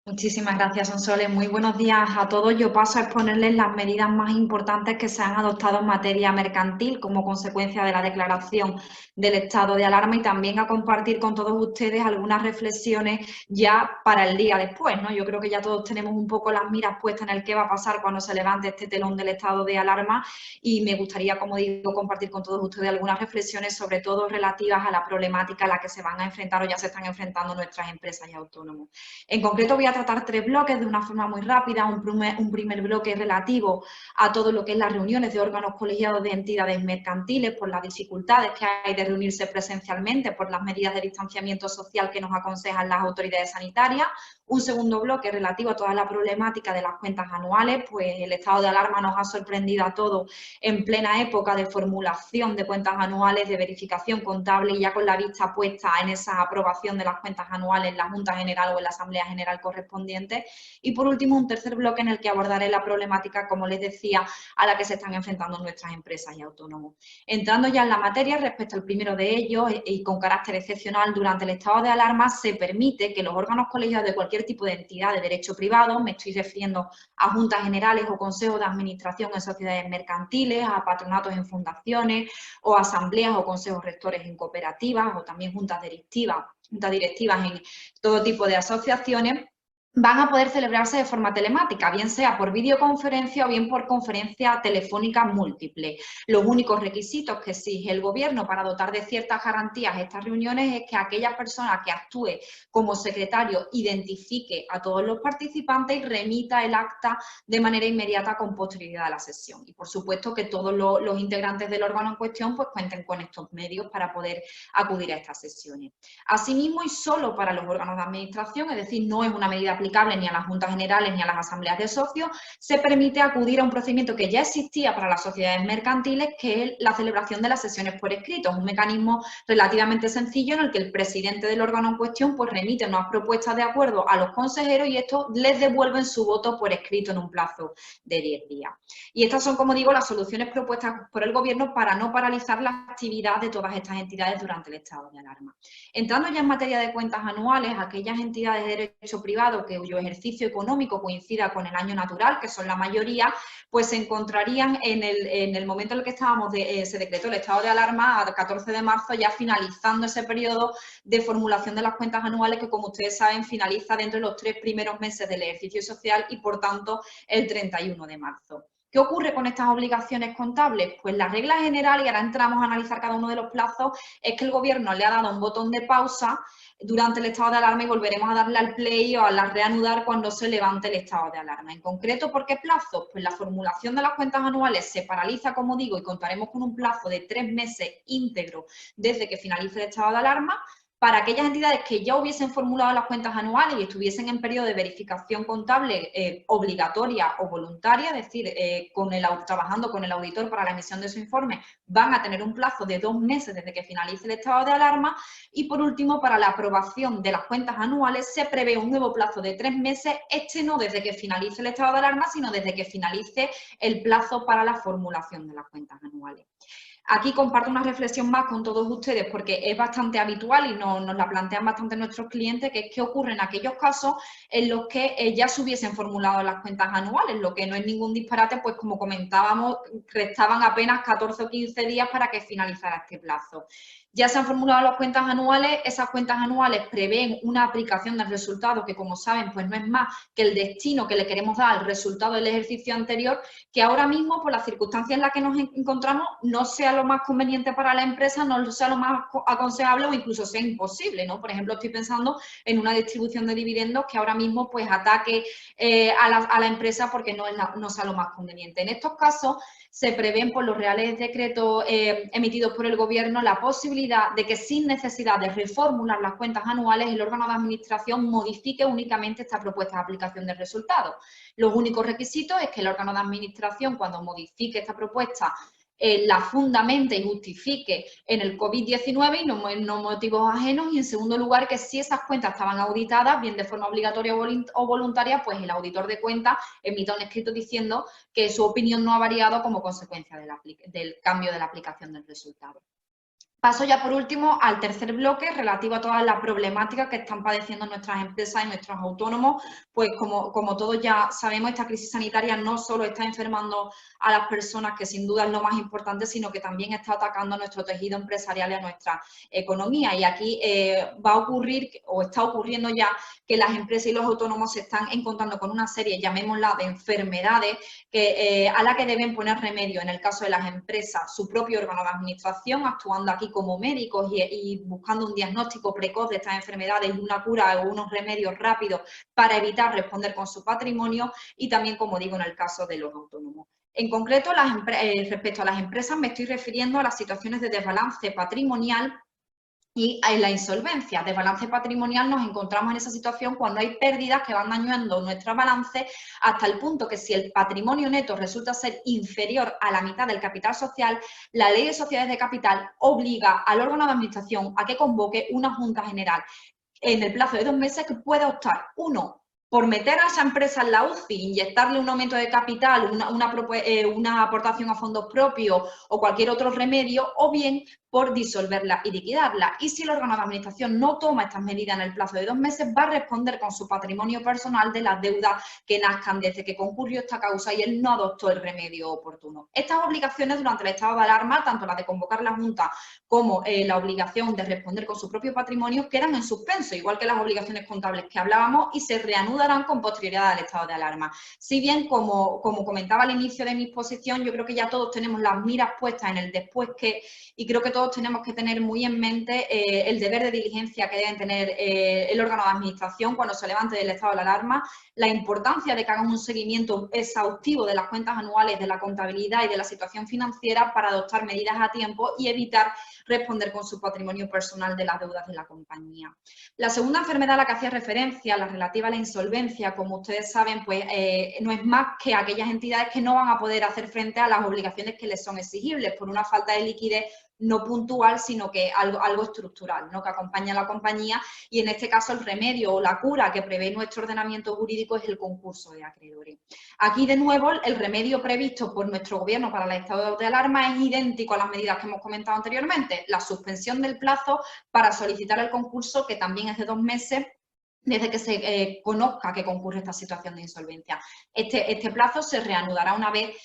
Muchísimas gracias, Sonsoles. Muy buenos días a todos. Yo paso a exponerles las medidas más importantes que se han adoptado en materia mercantil como consecuencia de la declaración del estado de alarma y también a compartir con todos ustedes algunas reflexiones ya para el día después, ¿no? Yo creo que ya todos tenemos un poco las miras puestas en el qué va a pasar cuando se levante este telón del estado de alarma y me gustaría, como digo, compartir con todos ustedes algunas reflexiones, sobre todo relativas a la problemática a la que se van a enfrentar o ya se están enfrentando nuestras empresas y autónomos. En concreto voy a a tratar 3 bloques de una forma muy rápida. Un primer bloque relativo a todo lo que es las reuniones de órganos colegiados de entidades mercantiles por las dificultades que hay de reunirse presencialmente por las medidas de distanciamiento social que nos aconsejan las autoridades sanitarias. Un segundo bloque relativo a toda la problemática de las cuentas anuales, pues el estado de alarma nos ha sorprendido a todos en plena época de formulación de cuentas anuales, de verificación contable y ya con la vista puesta en esa aprobación de las cuentas anuales en la Junta General o en la Asamblea General correspondiente. Y por último, un tercer bloque en el que abordaré la problemática, como les decía, a la que se están enfrentando nuestras empresas y autónomos. Entrando ya en la materia, respecto al primero de ellos, y con carácter excepcional, durante el estado de alarma se permite que los órganos colegiados de cualquier tipo de entidad de derecho privado, me estoy refiriendo a juntas generales o consejos de administración en sociedades mercantiles, a patronatos en fundaciones, o asambleas o consejos rectores en cooperativas, o también juntas directivas en todo tipo de asociaciones, van a poder celebrarse de forma telemática, bien sea por videoconferencia o bien por conferencia telefónica múltiple. Los únicos requisitos que exige el Gobierno para dotar de ciertas garantías estas reuniones es que aquella persona que actúe como secretario identifique a todos los participantes y remita el acta de manera inmediata con posterioridad a la sesión. Y por supuesto que todos los integrantes del órgano en cuestión pues cuenten con estos medios para poder acudir a estas sesiones. Asimismo, y solo para los órganos de administración, es decir, no es una medida aplicable ni a las juntas generales ni a las asambleas de socios, se permite acudir a un procedimiento que ya existía para las sociedades mercantiles, que es la celebración de las sesiones por escrito. Es un mecanismo relativamente sencillo en el que el presidente del órgano en cuestión pues remite unas propuestas de acuerdo a los consejeros y estos les devuelven su voto por escrito en un plazo de 10 días. Y estas son, como digo, las soluciones propuestas por el Gobierno para no paralizar la actividad de todas estas entidades durante el estado de alarma. Entrando ya en materia de cuentas anuales, aquellas entidades de derecho privado cuyo ejercicio económico coincida con el año natural, que son la mayoría, pues se encontrarían en el momento en el que se decretó el estado de alarma, a 14 de marzo, ya finalizando ese periodo de formulación de las cuentas anuales que, como ustedes saben, finaliza dentro de los 3 primeros meses del ejercicio social y, por tanto, el 31 de marzo. ¿Qué ocurre con estas obligaciones contables? Pues la regla general, y ahora entramos a analizar cada uno de los plazos, es que el Gobierno le ha dado un botón de pausa durante el estado de alarma y volveremos a darle al play o a la reanudar cuando se levante el estado de alarma. En concreto, ¿por qué plazos? Pues la formulación de las cuentas anuales se paraliza, como digo, y contaremos con un plazo de 3 meses íntegro desde que finalice el estado de alarma. Para aquellas entidades que ya hubiesen formulado las cuentas anuales y estuviesen en periodo de verificación contable obligatoria o voluntaria, es decir, trabajando con el auditor para la emisión de su informe, van a tener un plazo de 2 meses desde que finalice el estado de alarma. Y por último, para la aprobación de las cuentas anuales se prevé un nuevo plazo de 3 meses, no desde que finalice el estado de alarma, sino desde que finalice el plazo para la formulación de las cuentas anuales. Aquí comparto una reflexión más con todos ustedes porque es bastante habitual y nos la plantean bastante nuestros clientes, que es qué ocurre en aquellos casos en los que ya se hubiesen formulado las cuentas anuales, lo que no es ningún disparate, pues como comentábamos, restaban apenas 14 o 15 días para que finalizara este plazo. Ya se han formulado las cuentas anuales, esas cuentas anuales prevén una aplicación del resultado que, como saben, pues no es más que el destino que le queremos dar al resultado del ejercicio anterior, que ahora mismo, por las circunstancias en las que nos encontramos, no sea lo más conveniente para la empresa, no sea lo más aconsejable o incluso sea imposible, ¿no? Por ejemplo, estoy pensando en una distribución de dividendos que ahora mismo pues ataque a la empresa porque no sea lo más conveniente. En estos casos se prevén por los reales decretos emitidos por el Gobierno la posibilidad de que, sin necesidad de reformular las cuentas anuales, el órgano de administración modifique únicamente esta propuesta de aplicación del resultado. Los únicos requisitos es que el órgano de administración, cuando modifique esta propuesta, la fundamente y justifique en el COVID-19 y no motivos ajenos, y en segundo lugar que si esas cuentas estaban auditadas, bien de forma obligatoria o voluntaria, pues el auditor de cuentas emita un escrito diciendo que su opinión no ha variado como consecuencia del cambio de la aplicación del resultado. Paso ya por último al tercer bloque relativo a toda la problemática que están padeciendo nuestras empresas y nuestros autónomos. Pues como todos ya sabemos, esta crisis sanitaria no solo está enfermando a las personas, que sin duda es lo más importante, sino que también está atacando a nuestro tejido empresarial y a nuestra economía. Y aquí va a ocurrir, o está ocurriendo ya, que las empresas y los autónomos se están encontrando con una serie, llamémosla, de enfermedades a la que deben poner remedio, en el caso de las empresas, su propio órgano de administración, actuando aquí como médicos y buscando un diagnóstico precoz de estas enfermedades y una cura o unos remedios rápidos para evitar responder con su patrimonio, y también, como digo, en el caso de los autónomos. En concreto, respecto a las empresas, me estoy refiriendo a las situaciones de desbalance patrimonial y en la insolvencia. Desbalance patrimonial nos encontramos en esa situación cuando hay pérdidas que van dañando nuestro balance hasta el punto que si el patrimonio neto resulta ser inferior a la mitad del capital social, la Ley de Sociedades de Capital obliga al órgano de administración a que convoque una Junta General en el plazo de 2 meses, que puede optar, uno, por meter a esa empresa en la UCI, inyectarle un aumento de capital, una aportación a fondos propios o cualquier otro remedio, o bien por disolverla y liquidarla. Y si el órgano de administración no toma estas medidas en el plazo de 2 meses, va a responder con su patrimonio personal de las deudas que nazcan desde que concurrió esta causa y él no adoptó el remedio oportuno. Estas obligaciones durante el estado de alarma, tanto la de convocar la Junta como la obligación de responder con su propio patrimonio, quedan en suspenso, igual que las obligaciones contables que hablábamos, y se reanudarán con posterioridad al estado de alarma. Si bien, como comentaba al inicio de mi exposición, yo creo que ya todos tenemos las miras puestas en el después que, y creo que todos tenemos que tener muy en mente el deber de diligencia que deben tener el órgano de administración cuando se levante del estado de alarma, la importancia de que hagan un seguimiento exhaustivo de las cuentas anuales, de la contabilidad y de la situación financiera para adoptar medidas a tiempo y evitar responder con su patrimonio personal de las deudas de la compañía. La segunda enfermedad a la que hacía referencia, la relativa a la insolvencia, como ustedes saben, pues no es más que aquellas entidades que no van a poder hacer frente a las obligaciones que les son exigibles por una falta de liquidez no puntual, sino que algo estructural, ¿no?, que acompaña a la compañía, y en este caso el remedio o la cura que prevé nuestro ordenamiento jurídico es el concurso de acreedores. Aquí, de nuevo, el remedio previsto por nuestro gobierno para el estado de alarma es idéntico a las medidas que hemos comentado anteriormente: la suspensión del plazo para solicitar el concurso, que también es de 2 meses, desde que se conozca que concurre esta situación de insolvencia. Este plazo se reanudará una vez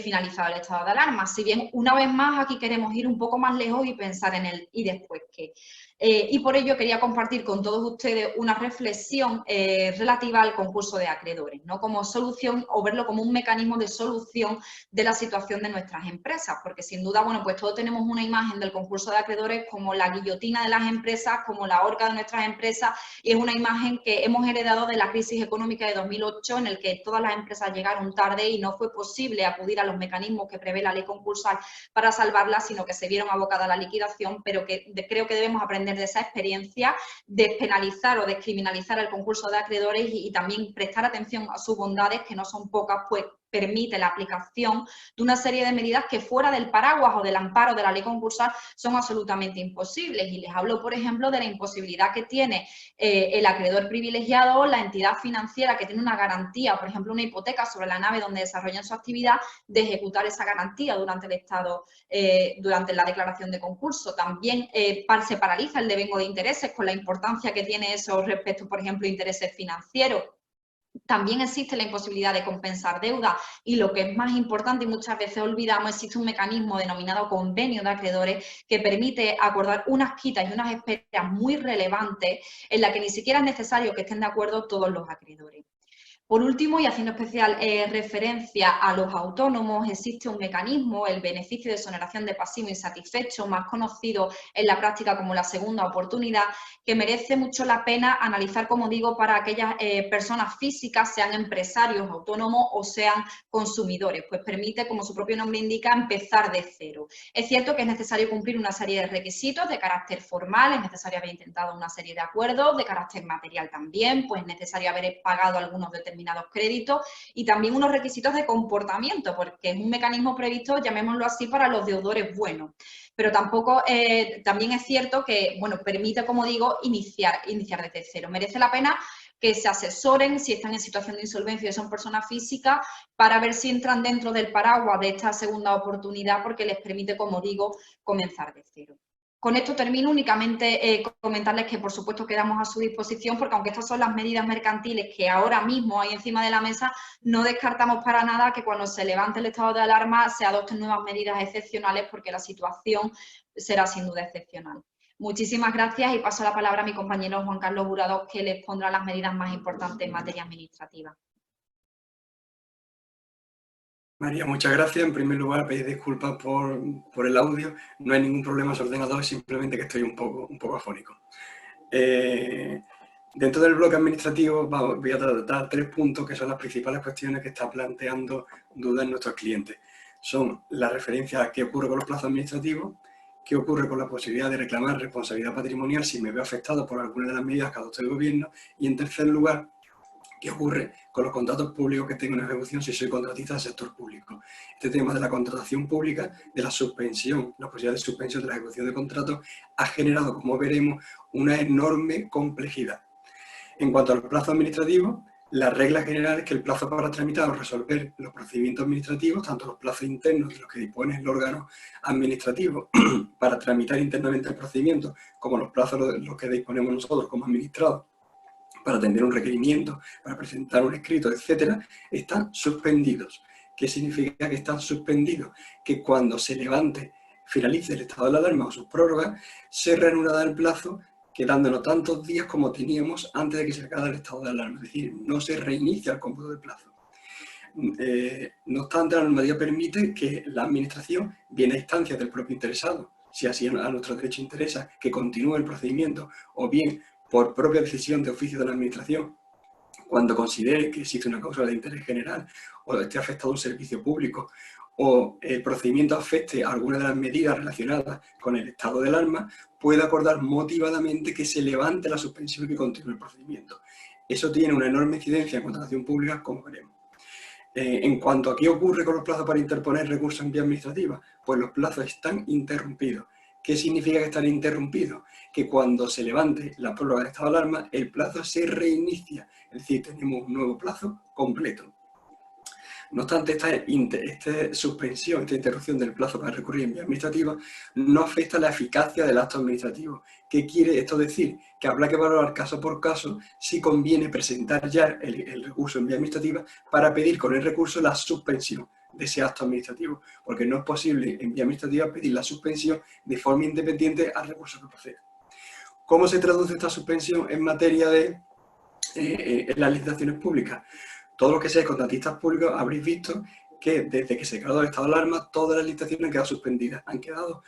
finalizado el estado de alarma. Si bien, una vez más, aquí queremos ir un poco más lejos y pensar en el y después qué. Y por ello quería compartir con todos ustedes una reflexión relativa al concurso de acreedores, ¿no?, como solución, o verlo como un mecanismo de solución de la situación de nuestras empresas, porque sin duda, bueno, pues todos tenemos una imagen del concurso de acreedores como la guillotina de las empresas, como la horca de nuestras empresas, y es una imagen que hemos heredado de la crisis económica de 2008, en el que todas las empresas llegaron tarde y no fue posible acudir a los mecanismos que prevé la ley concursal para salvarlas, sino que se vieron abocadas a la liquidación, pero que creo que debemos aprender de esa experiencia, despenalizar o descriminalizar el concurso de acreedores y también prestar atención a sus bondades, que no son pocas, pues permite la aplicación de una serie de medidas que fuera del paraguas o del amparo de la ley concursal son absolutamente imposibles. Y les hablo, por ejemplo, de la imposibilidad que tiene el acreedor privilegiado, la entidad financiera que tiene una garantía, por ejemplo, una hipoteca sobre la nave donde desarrollan su actividad, de ejecutar esa garantía durante el estado, durante la declaración de concurso. También se paraliza el devengo de intereses, con la importancia que tiene eso respecto, por ejemplo, a intereses financieros. También existe la imposibilidad de compensar deuda, y lo que es más importante y muchas veces olvidamos, existe un mecanismo denominado convenio de acreedores que permite acordar unas quitas y unas esperas muy relevantes en la que ni siquiera es necesario que estén de acuerdo todos los acreedores. Por último, y haciendo especial referencia a los autónomos, existe un mecanismo, el beneficio de exoneración de pasivo insatisfecho, más conocido en la práctica como la segunda oportunidad, que merece mucho la pena analizar, como digo, para aquellas personas físicas, sean empresarios, autónomos o sean consumidores, pues permite, como su propio nombre indica, empezar de cero. Es cierto que es necesario cumplir una serie de requisitos de carácter formal, es necesario haber intentado una serie de acuerdos, de carácter material también, pues es necesario haber pagado algunos determinados créditos, y también unos requisitos de comportamiento, porque es un mecanismo previsto, llamémoslo así, para los deudores buenos. Pero tampoco, también es cierto que, bueno, permite, como digo, iniciar desde cero. Merece la pena que se asesoren si están en situación de insolvencia y son personas físicas, para ver si entran dentro del paraguas de esta segunda oportunidad, porque les permite, como digo, comenzar de cero. Con esto termino. Únicamente comentarles que, por supuesto, quedamos a su disposición, porque aunque estas son las medidas mercantiles que ahora mismo hay encima de la mesa, no descartamos para nada que cuando se levante el estado de alarma se adopten nuevas medidas excepcionales, porque la situación será sin duda excepcional. Muchísimas gracias, y paso la palabra a mi compañero Juan Carlos Jurado, que les pondrá las medidas más importantes en materia administrativa. María, muchas gracias. En primer lugar, pedir disculpas por el audio. No hay ningún problema en su ordenador, simplemente que estoy un poco afónico. Dentro del bloque administrativo voy a tratar 3 puntos que son las principales cuestiones que está planteando dudas en nuestros clientes. Son la referencia a qué ocurre con los plazos administrativos, qué ocurre con la posibilidad de reclamar responsabilidad patrimonial si me veo afectado por alguna de las medidas que adopte el gobierno, y en tercer lugar, qué ocurre con los contratos públicos que tengo en ejecución si soy contratista del sector público. Este tema de la contratación pública, de la suspensión, la posibilidad de suspensión de la ejecución de contratos, ha generado, como veremos, una enorme complejidad. En cuanto a los plazos administrativos, la regla general es que el plazo para tramitar o resolver los procedimientos administrativos, tanto los plazos internos de los que dispone el órgano administrativo para tramitar internamente el procedimiento, como los plazos de los que disponemos nosotros como administrados para atender un requerimiento, para presentar un escrito, etcétera, están suspendidos. ¿Qué significa que están suspendidos? Que cuando se levante, finalice el estado de alarma o sus prórrogas, se reanudará el plazo quedándonos tantos días como teníamos antes de que se acabara el estado de alarma. Es decir, no se reinicia el cómputo del plazo. No obstante, la normativa permite que la administración, bien a instancias del propio interesado, si así a nuestro derecho interesa, que continúe el procedimiento, o bien por propia decisión de oficio de la administración, cuando considere que existe una causa de interés general o esté afectado un servicio público o el procedimiento afecte a alguna de las medidas relacionadas con el estado de alarma, puede acordar motivadamente que se levante la suspensión y que continúe el procedimiento. Eso tiene una enorme incidencia en contratación pública, como veremos. En cuanto a qué ocurre con los plazos para interponer recursos en vía administrativa, pues los plazos están interrumpidos. ¿Qué significa que están interrumpidos? Que cuando se levante la prórroga de estado de alarma, el plazo se reinicia, es decir, tenemos un nuevo plazo completo. No obstante, esta suspensión, esta interrupción del plazo para recurrir en vía administrativa no afecta la eficacia del acto administrativo. ¿Qué quiere esto decir? Que habrá que valorar caso por caso si conviene presentar ya el recurso en vía administrativa para pedir con el recurso la suspensión de ese acto administrativo, porque no es posible en vía administrativa pedir la suspensión de forma independiente al recurso que procede. ¿Cómo se traduce esta suspensión en materia de en las licitaciones públicas? Todos los que seáis contratistas públicos habréis visto que desde que se declaró el estado de alarma, todas las licitaciones han quedado suspendidas, han quedado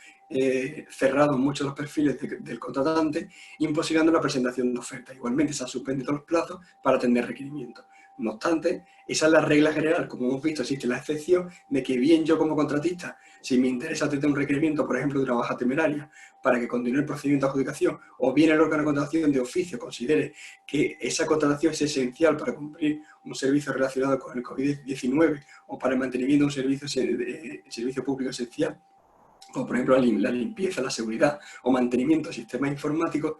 cerrados muchos de los perfiles del contratante, imposibilitando la presentación de ofertas. Igualmente se han suspendido los plazos para atender requerimientos. No obstante, esa es la regla general. Como hemos visto, existe la excepción de que bien yo como contratista, si me interesa atender un requerimiento, por ejemplo, de una baja temeraria, para que continúe el procedimiento de adjudicación, o bien el órgano de contratación de oficio considere que esa contratación es esencial para cumplir un servicio relacionado con el COVID-19 o para el mantenimiento de un servicio público esencial, como por ejemplo la limpieza, la seguridad o mantenimiento de sistemas informáticos,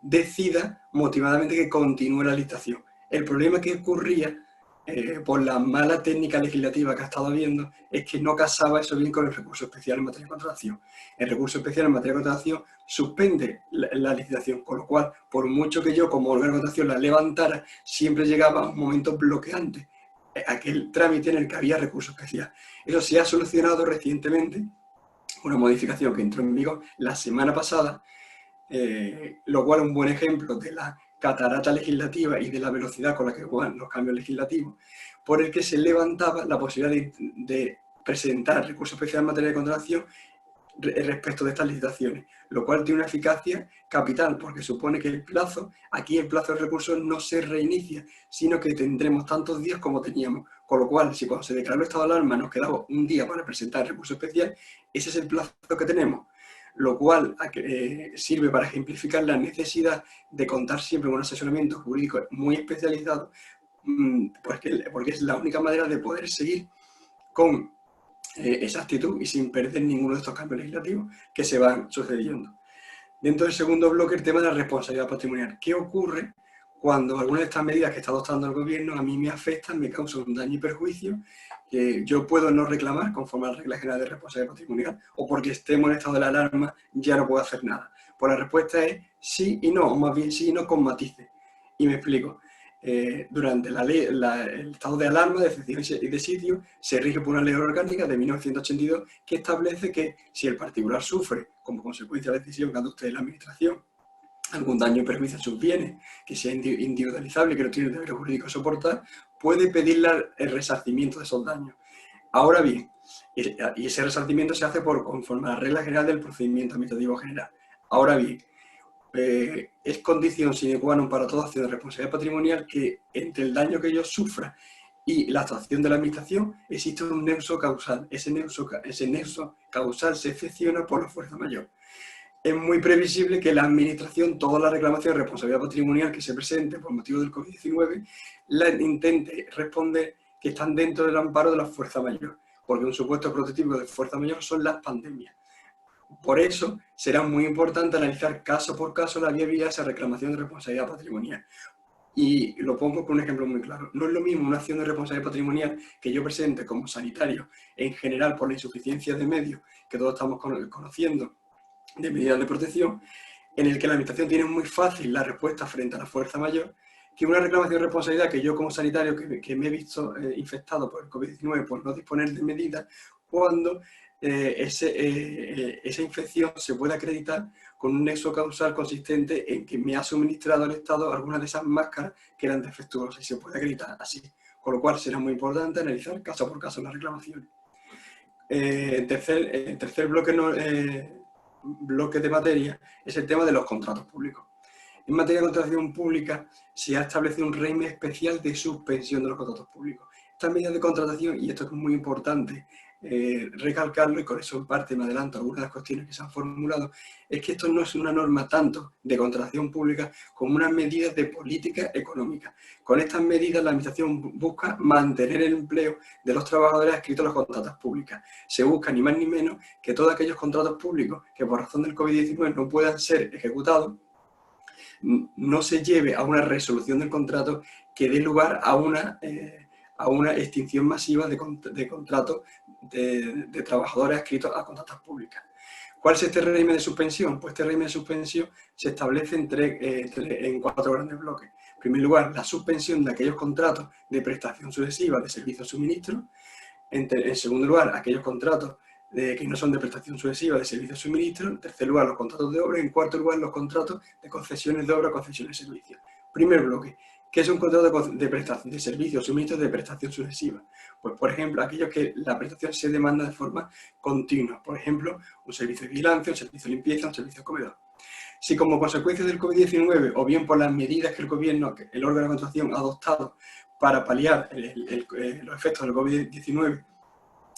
decida motivadamente que continúe la licitación. El problema que ocurría por la mala técnica legislativa que ha estado habiendo es que no casaba eso bien con el recurso especial en materia de contratación. El recurso especial en materia de contratación suspende la licitación, con lo cual, por mucho que yo como órgano de contratación la levantara, siempre llegaba a un momento bloqueante, aquel trámite en el que había recurso especial. Eso se ha solucionado recientemente, una modificación que entró en vigor la semana pasada, lo cual es un buen ejemplo de la catarata legislativa y de la velocidad con la que van los cambios legislativos, por el que se levantaba la posibilidad de presentar recursos especiales en materia de contratación respecto de estas licitaciones, lo cual tiene una eficacia capital, porque supone que el plazo, aquí el plazo de recursos no se reinicia, sino que tendremos tantos días como teníamos, con lo cual, si cuando se declaró el estado de alarma nos quedaba un día para presentar el recurso especial, ese es el plazo que tenemos, lo cual sirve para ejemplificar la necesidad de contar siempre con un asesoramiento jurídico muy especializado, porque es la única manera de poder seguir con exactitud y sin perder ninguno de estos cambios legislativos que se van sucediendo. Dentro del segundo bloque, el tema de la responsabilidad patrimonial. ¿Qué ocurre cuando alguna de estas medidas que está adoptando el gobierno a mí me afectan, me causan un daño y perjuicio que yo puedo no reclamar conforme a la regla general de responsabilidad patrimonial, o porque estemos en estado de la alarma ya no puedo hacer nada? Pues la respuesta es sí y no, o más bien sí y no con matices. Y me explico. Durante el estado de alarma, de excepción y de sitio, se rige por una ley orgánica de 1982 que establece que si el particular sufre, como consecuencia de la decisión que adopte la administración, algún daño o perjuicio en sus bienes, que sea individualizable, que no tiene el deber jurídico a soportar, puede pedirle el resarcimiento de esos daños. Ahora bien, y ese resaltamiento se hace conforme a la regla general del procedimiento administrativo general. Ahora bien, es condición sine qua non para toda acción de responsabilidad patrimonial que entre el daño que yo sufra y la actuación de la administración existe un nexo causal. Ese nexo causal se excepciona por la fuerza mayor. Es muy previsible que la administración, toda la reclamación de responsabilidad patrimonial que se presente por motivo del COVID-19, la intente responder que están dentro del amparo de la fuerza mayor, porque un supuesto prototipo de fuerza mayor son las pandemias. Por eso será muy importante analizar caso por caso la viabilidad de esa reclamación de responsabilidad patrimonial. Y lo pongo con un ejemplo muy claro. No es lo mismo una acción de responsabilidad patrimonial que yo presente como sanitario, en general por la insuficiencia de medios que todos estamos conociendo, de medidas de protección, en el que la administración tiene muy fácil la respuesta frente a la fuerza mayor, que una reclamación de responsabilidad que yo como sanitario que me he visto infectado por el COVID-19 por no disponer de medidas, cuando esa infección se puede acreditar con un nexo causal consistente en que me ha suministrado el Estado algunas de esas máscaras que eran defectuosas y se puede acreditar así. Con lo cual será muy importante analizar caso por caso las reclamaciones. Tercer bloque de materia es el tema de los contratos públicos. En materia de contratación pública se ha establecido un régimen especial de suspensión de los contratos públicos. Estas medidas de contratación, y esto es muy importante recalcarlo, y con eso en parte me adelanto a algunas de las cuestiones que se han formulado, es que esto no es una norma tanto de contratación pública como unas medidas de política económica. Con estas medidas la administración busca mantener el empleo de los trabajadores adscritos a las contratas públicas. Se busca ni más ni menos que todos aquellos contratos públicos que por razón del COVID-19 no puedan ser ejecutados, no se lleve a una resolución del contrato que dé lugar a una extinción masiva de contratos de trabajadores adscritos a contratas públicas. ¿Cuál es este régimen de suspensión? Pues este régimen de suspensión se establece en 4 grandes bloques. En primer lugar, la suspensión de aquellos contratos de prestación sucesiva de servicios suministro. En segundo lugar, aquellos contratos que no son de prestación sucesiva de servicios suministro. En tercer lugar, los contratos de obra. En cuarto lugar, los contratos de concesiones de obra o concesiones de servicios. Primer bloque. ¿Qué es un contrato de servicios suministros de prestación sucesiva? Pues, por ejemplo, aquellos que la prestación se demanda de forma continua. Por ejemplo, un servicio de vigilancia, un servicio de limpieza, un servicio de comedor. Si como consecuencia del COVID-19 o bien por las medidas que el gobierno, el órgano de contratación ha adoptado para paliar los efectos del COVID-19,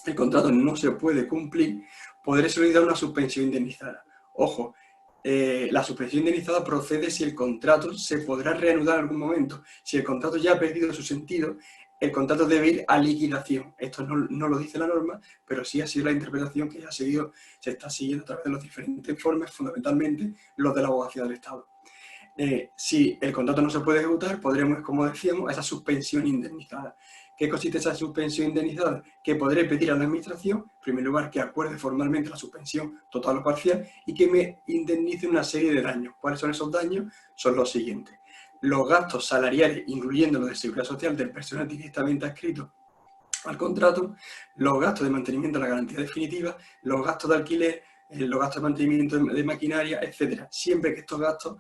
el contrato no se puede cumplir, podré solicitar una suspensión indemnizada. Ojo, la suspensión indemnizada procede si el contrato se podrá reanudar en algún momento. Si el contrato ya ha perdido su sentido, el contrato debe ir a liquidación. Esto no lo dice la norma, pero sí ha sido la interpretación que se está siguiendo a través de los diferentes informes, fundamentalmente los de la Abogacía del Estado. Si el contrato no se puede ejecutar, podremos, como decíamos, a esa suspensión indemnizada. ¿Qué consiste esa suspensión indemnizada? Que podré pedir a la administración, en primer lugar, que acuerde formalmente la suspensión total o parcial y que me indemnice una serie de daños. ¿Cuáles son esos daños? Son los siguientes. Los gastos salariales, incluyendo los de seguridad social del personal directamente adscrito al contrato, los gastos de mantenimiento de la garantía definitiva, los gastos de alquiler, los gastos de mantenimiento de maquinaria, etc. Siempre que estos gastos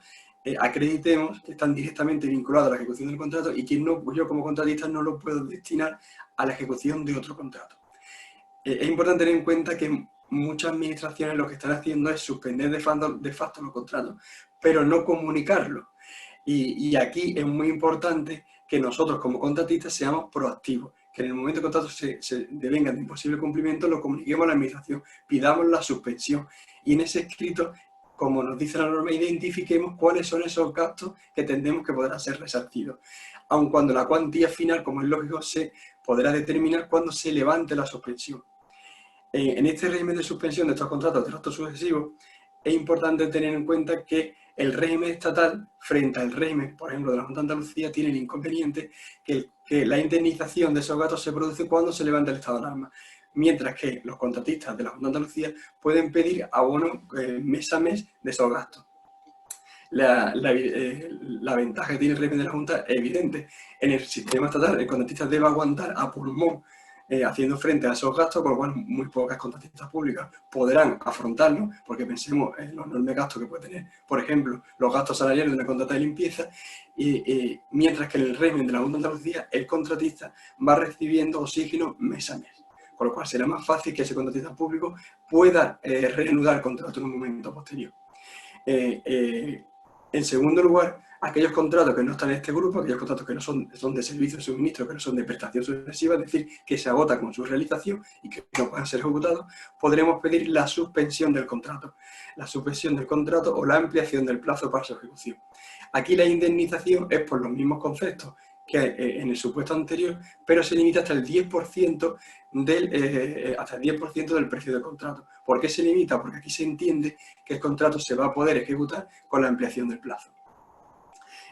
acreditemos que están directamente vinculados a la ejecución del contrato y que yo como contratista no lo puedo destinar a la ejecución de otro contrato. Es importante tener en cuenta que muchas administraciones lo que están haciendo es suspender de facto los contratos, pero no comunicarlo. Y aquí es muy importante que nosotros como contratistas seamos proactivos, que en el momento que el contrato se devengan de imposible cumplimiento lo comuniquemos a la administración, pidamos la suspensión y en ese escrito, como nos dice la norma, identifiquemos cuáles son esos gastos que tendremos que poder ser resarcidos. Aun cuando la cuantía final, como es lógico, se podrá determinar cuando se levante la suspensión. En este régimen de suspensión de estos contratos de los actos sucesivos, es importante tener en cuenta que el régimen estatal, frente al régimen, por ejemplo, de la Junta de Andalucía, tiene el inconveniente que la indemnización de esos gastos se produce cuando se levanta el estado de alarma. Mientras que los contratistas de la Junta de Andalucía pueden pedir abono mes a mes de esos gastos. La ventaja que tiene el régimen de la Junta es evidente. En el sistema estatal, el contratista debe aguantar a pulmón haciendo frente a esos gastos, con lo cual muy pocas contratistas públicas podrán afrontarlo, porque pensemos en los enormes gastos que puede tener, por ejemplo, los gastos salariales de una contrata de limpieza, mientras que en el régimen de la Junta de Andalucía el contratista va recibiendo oxígeno mes a mes. con lo cual será más fácil que ese contratista público pueda reanudar el contrato en un momento posterior. En segundo lugar, aquellos contratos que no están en este grupo, aquellos contratos que no son de servicio de suministro, que no son de prestación sucesiva, es decir, que se agota con su realización y que no puedan ser ejecutados, podremos pedir la suspensión del contrato. La suspensión del contrato o la ampliación del plazo para su ejecución. Aquí la indemnización es por los mismos conceptos que en el supuesto anterior, pero se limita hasta el 10% del precio del contrato. ¿Por qué se limita? Porque aquí se entiende que el contrato se va a poder ejecutar con la ampliación del plazo.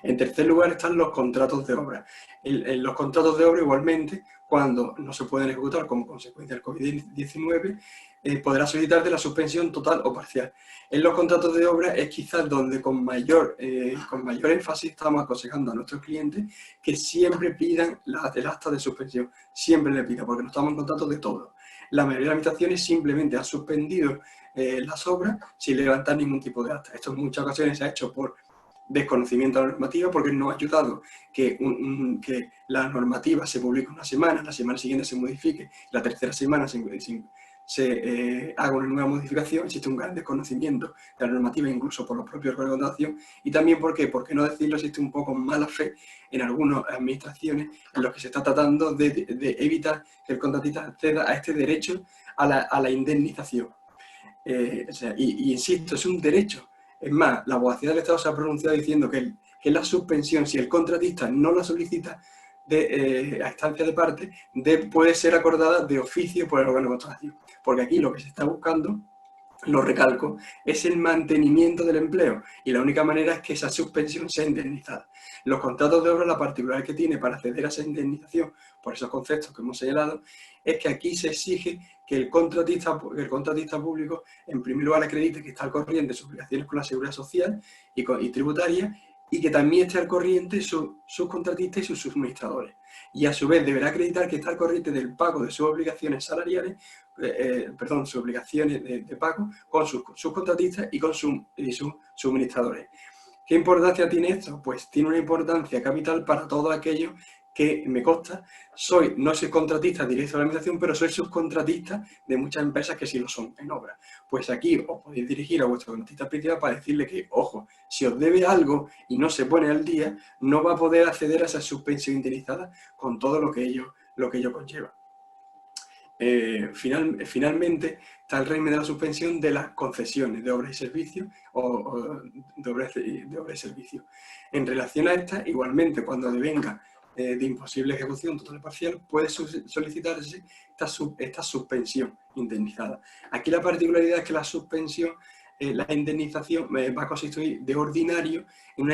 En tercer lugar están los contratos de obra. Los contratos de obra igualmente, cuando no se pueden ejecutar como consecuencia del COVID-19, podrá solicitar de la suspensión total o parcial. En los contratos de obra es quizás donde con mayor énfasis estamos aconsejando a nuestros clientes que siempre pidan el acta de suspensión. Siempre le pidan, porque no estamos en contratos de todo. La mayoría de las administraciones simplemente han suspendido las obras sin levantar ningún tipo de acta. Esto en muchas ocasiones se ha hecho por desconocimiento de la normativa, porque no ha ayudado que la normativa se publique una semana, la semana siguiente se modifique, la tercera semana se haga una nueva modificación. Existe un gran desconocimiento de la normativa, incluso por los propios órganos de contratación, y también ¿por qué no decirlo? Existe un poco mala fe en algunas administraciones en los que se está tratando de evitar que el contratista acceda a este derecho a la indemnización. Y insisto, es un derecho. Es más, la abogacía del Estado se ha pronunciado diciendo que la suspensión, si el contratista no la solicita a instancia de parte, puede ser acordada de oficio por el órgano de contratación. Porque aquí lo que se está buscando, lo recalco, es el mantenimiento del empleo, y la única manera es que esa suspensión sea indemnizada. Los contratos de obra, la particularidad que tiene para acceder a esa indemnización, por esos conceptos que hemos señalado, es que aquí se exige que el contratista público, en primer lugar, acredite que está al corriente de sus obligaciones con la seguridad social y tributaria, y que también esté al corriente sus contratistas y sus suministradores. Y a su vez deberá acreditar que está al corriente del pago de sus obligaciones salariales, sus obligaciones de pago con sus contratistas y con sus suministradores. ¿Qué importancia tiene esto? Pues tiene una importancia capital para todo aquello que me consta. No soy contratista directo de la administración, pero soy subcontratista de muchas empresas que sí lo son en obra. Pues aquí os podéis dirigir a vuestro contratista principal para decirle que, ojo, si os debe algo y no se pone al día, no va a poder acceder a esa suspensión indemnizada con todo lo que ello conlleva. Finalmente está el régimen de la suspensión de las concesiones de obras y servicios o de obras y servicios. En relación a esta, igualmente, cuando devenga de imposible ejecución total o parcial, puede solicitarse esta suspensión indemnizada. Aquí la particularidad es que la suspensión, la indemnización va a consistir de ordinario en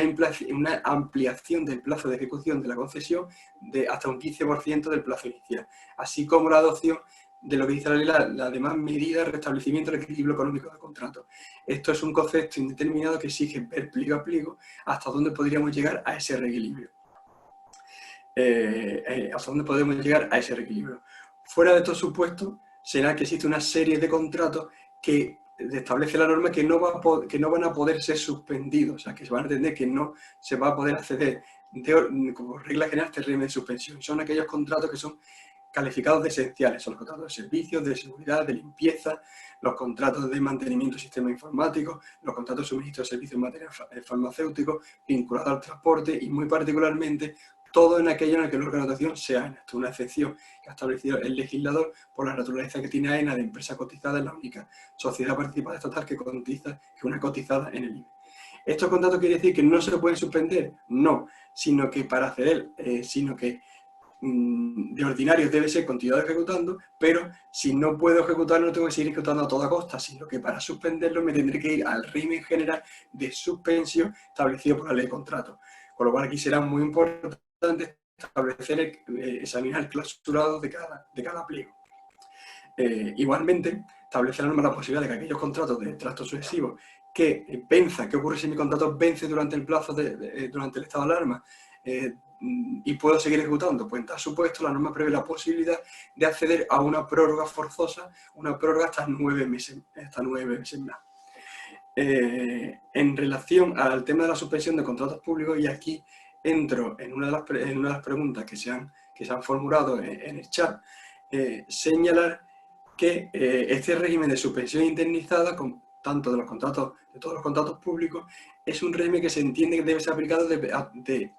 una ampliación del plazo de ejecución de la concesión de hasta un 15% del plazo inicial, así como la adopción de lo que dice la ley, la demás medida de restablecimiento del equilibrio económico del contrato. Esto es un concepto indeterminado que exige ver pliego a pliego hasta dónde podríamos llegar a ese reequilibrio. Fuera de estos supuestos, será que existe una serie de contratos que establece la norma que no van a poder ser suspendidos, o sea, que se van a entender que no se va a poder acceder como regla general a este régimen de suspensión. Son aquellos contratos que son calificados de esenciales, son los contratos de servicios, de seguridad, de limpieza, los contratos de mantenimiento de sistemas informáticos, los contratos de suministro de servicios en materia farmacéuticos, vinculados al transporte y muy particularmente todo en aquello en el que la organización sea AENA. Esto es una excepción que ha establecido el legislador por la naturaleza que tiene AENA de empresa cotizada, en la única sociedad participada estatal que una cotizada en el IBE. ¿Estos contratos quiere decir que no se pueden suspender? No, sino que para acceder, de ordinario debe ser continuado ejecutando, pero si no puedo ejecutarlo no tengo que seguir ejecutando a toda costa, sino que para suspenderlo me tendré que ir al régimen general de suspensión establecido por la ley de contrato. Con lo cual aquí será muy importante establecer, examinar el clausurado de cada pliego. Igualmente, establece la norma la posibilidad de que aquellos contratos de tracto sucesivo que venza, ¿qué ocurre si mi contrato vence durante el plazo durante el estado de alarma? Y puedo seguir ejecutando, pues en tal supuesto la norma prevé la posibilidad de acceder a una prórroga forzosa, una prórroga hasta 9 meses más. En relación al tema de la suspensión de contratos públicos, y aquí entro en una de las preguntas que se han formulado en el chat, señalar que este régimen de suspensión indemnizada, tanto de todos los contratos públicos, es un régimen que se entiende que debe ser aplicado de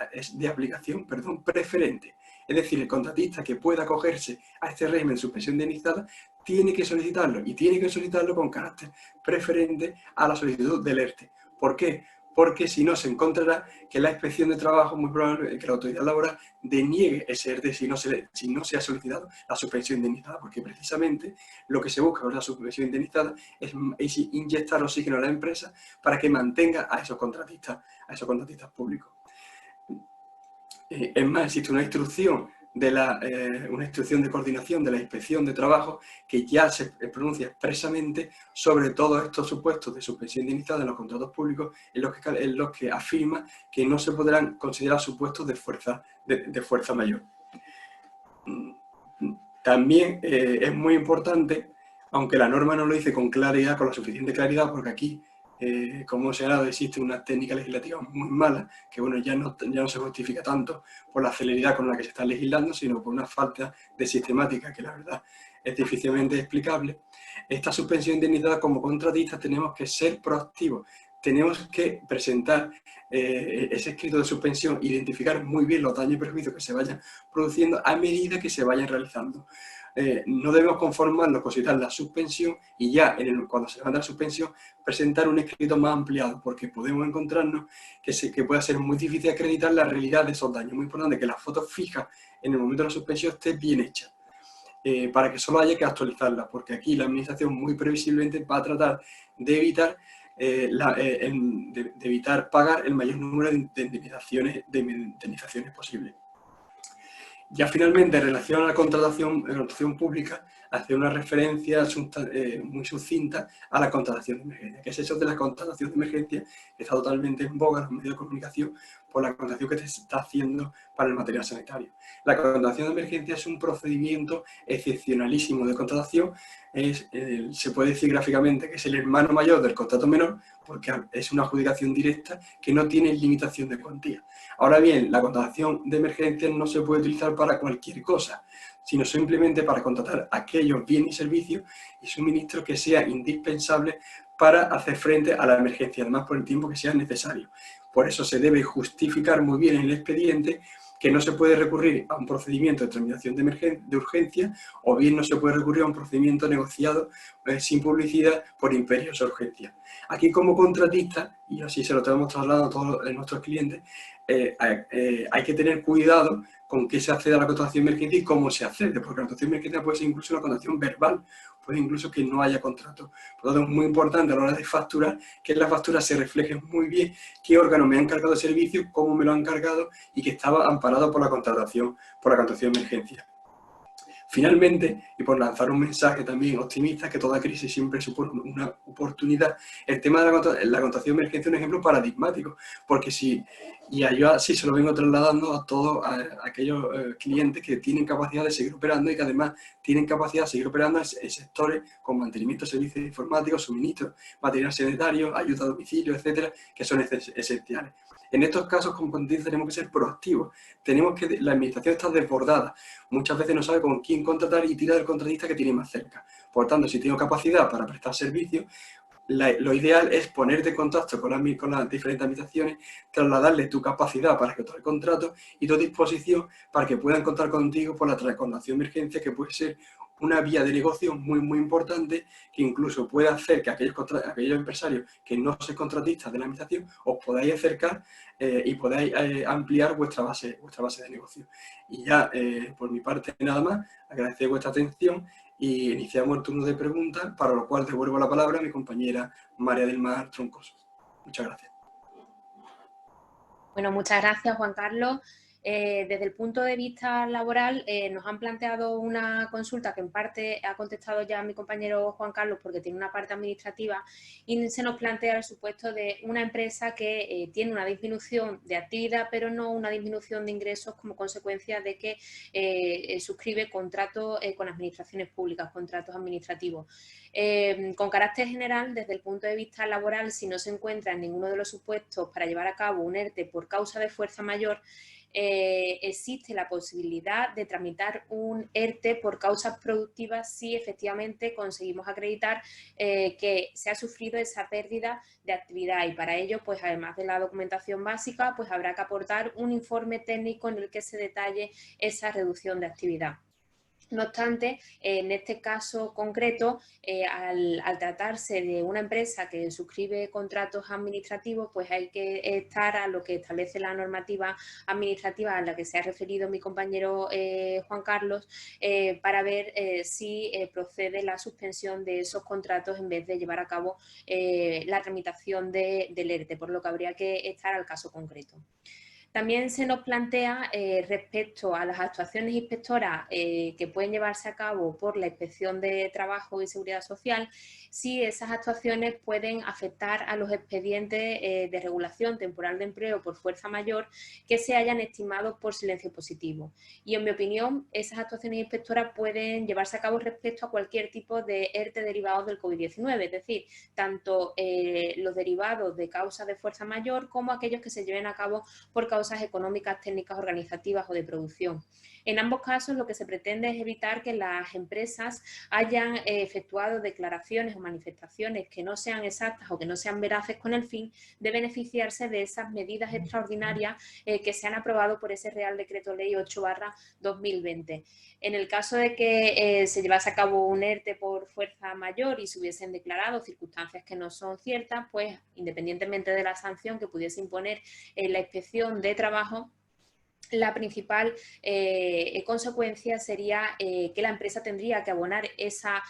aplicación preferente. Es decir, el contratista que pueda acogerse a este régimen de suspensión indemnizada tiene que solicitarlo, y tiene que solicitarlo con carácter preferente a la solicitud del ERTE. ¿Por qué? Porque si no, se encontrará que la inspección de trabajo, muy probable que la autoridad laboral deniegue ese ERTE si no se ha solicitado la suspensión indemnizada, porque precisamente lo que se busca con la suspensión indemnizada es inyectar oxígeno a la empresa para que mantenga a esos contratistas públicos. Es más, existe una instrucción de coordinación de la inspección de trabajo que ya se pronuncia expresamente sobre todos estos supuestos de suspensión indemnizada en los contratos públicos, en los que afirma que no se podrán considerar supuestos de fuerza mayor. También es muy importante, aunque la norma no lo dice con claridad, con la suficiente claridad, porque aquí, como hemos señalado, existe una técnica legislativa muy mala, que bueno, ya no se justifica tanto por la celeridad con la que se está legislando, sino por una falta de sistemática que la verdad es difícilmente explicable. Esta suspensión indemnizada, como contratistas tenemos que ser proactivos, tenemos que presentar ese escrito de suspensión, identificar muy bien los daños y perjuicios que se vayan produciendo a medida que se vayan realizando. No debemos conformarnos con solicitar la suspensión y ya cuando se levanta la suspensión presentar un escrito más ampliado, porque podemos encontrarnos que puede ser muy difícil acreditar la realidad de esos daños. Muy importante que la foto fija en el momento de la suspensión esté bien hecha, para que solo haya que actualizarla, porque aquí la administración muy previsiblemente va a tratar de evitar pagar el mayor número de indemnizaciones posible. Ya finalmente, en relación a la contratación pública, hace una referencia muy sucinta a la contratación de emergencia. ¿Qué es eso de la contratación de emergencia? Está totalmente en boga en los medios de comunicación por la contratación que se está haciendo para el material sanitario. La contratación de emergencia es un procedimiento excepcionalísimo de contratación. Se puede decir gráficamente que es el hermano mayor del contrato menor, porque es una adjudicación directa que no tiene limitación de cuantía. Ahora bien, la contratación de emergencia no se puede utilizar para cualquier cosa, sino simplemente para contratar aquellos bienes y servicios y suministros que sean indispensables para hacer frente a la emergencia, además por el tiempo que sea necesario. Por eso se debe justificar muy bien en el expediente que no se puede recurrir a un procedimiento de tramitación de urgencia, o bien no se puede recurrir a un procedimiento negociado sin publicidad por imperiosa urgencia. Aquí, como contratista, y así se lo tenemos trasladado a todos nuestros clientes, hay que tener cuidado con qué se accede a la contratación de emergencia y cómo se accede, porque la contratación de emergencia puede ser incluso una contratación verbal, puede incluso que no haya contrato. Por lo tanto, es muy importante a la hora de facturar que en la factura se refleje muy bien qué órgano me ha encargado de servicio, cómo me lo han encargado y que estaba amparado por la contratación de emergencia. Finalmente, y por lanzar un mensaje también optimista, que toda crisis siempre supone una oportunidad, el tema de la contratación de emergencia es un ejemplo paradigmático, porque yo así se lo vengo trasladando a todos aquellos clientes que tienen capacidad de seguir operando y que además tienen capacidad de seguir operando en sectores con mantenimiento de servicios informáticos, suministro, material sanitario, ayuda a domicilio, etcétera, que son esenciales. En estos casos, como contratistas, tenemos que ser proactivos. La administración está desbordada. Muchas veces no sabe con quién contratar y tira del contratista que tiene más cerca. Por tanto, si tengo capacidad para prestar servicios, lo ideal es ponerte en contacto con las diferentes administraciones, trasladarles tu capacidad para ejecutar el contrato y tu disposición para que puedan contar contigo por la contratación de emergencia, que puede ser una vía de negocio muy, muy importante, que incluso puede hacer que aquellos empresarios que no sean contratistas de la administración os podáis acercar y podáis ampliar vuestra base de negocio. Y ya, por mi parte, nada más, agradecer vuestra atención y iniciamos el turno de preguntas, para lo cual devuelvo la palabra a mi compañera María del Mar Troncoso. Muchas gracias. Bueno, muchas gracias, Juan Carlos. Desde el punto de vista laboral, nos han planteado una consulta que en parte ha contestado ya mi compañero Juan Carlos, porque tiene una parte administrativa, y se nos plantea el supuesto de una empresa que tiene una disminución de actividad, pero no una disminución de ingresos como consecuencia de que suscribe contratos con administraciones públicas, contratos administrativos. Con carácter general, desde el punto de vista laboral, si no se encuentra en ninguno de los supuestos para llevar a cabo un ERTE por causa de fuerza mayor, existe la posibilidad de tramitar un ERTE por causas productivas si efectivamente conseguimos acreditar que se ha sufrido esa pérdida de actividad, y para ello, pues además de la documentación básica, pues habrá que aportar un informe técnico en el que se detalle esa reducción de actividad. No obstante, en este caso concreto, al tratarse de una empresa que suscribe contratos administrativos, pues hay que estar a lo que establece la normativa administrativa a la que se ha referido mi compañero Juan Carlos, para ver si procede la suspensión de esos contratos en vez de llevar a cabo la tramitación del ERTE, por lo que habría que estar al caso concreto. También se nos plantea respecto a las actuaciones inspectoras que pueden llevarse a cabo por la Inspección de Trabajo y Seguridad Social, si esas actuaciones pueden afectar a los expedientes de regulación temporal de empleo por fuerza mayor que se hayan estimado por silencio positivo. Y en mi opinión, esas actuaciones inspectoras pueden llevarse a cabo respecto a cualquier tipo de ERTE derivados del COVID-19, es decir, tanto los derivados de causas de fuerza mayor como aquellos que se lleven a cabo por causas económicas, técnicas, organizativas o de producción. En ambos casos, lo que se pretende es evitar que las empresas hayan efectuado declaraciones o manifestaciones que no sean exactas o que no sean veraces con el fin de beneficiarse de esas medidas extraordinarias que se han aprobado por ese Real Decreto Ley 8/2020. En el caso de que se llevase a cabo un ERTE por fuerza mayor y se hubiesen declarado circunstancias que no son ciertas, pues independientemente de la sanción que pudiese imponer la Inspección de Trabajo, la principal consecuencia sería que la empresa tendría que abonar esas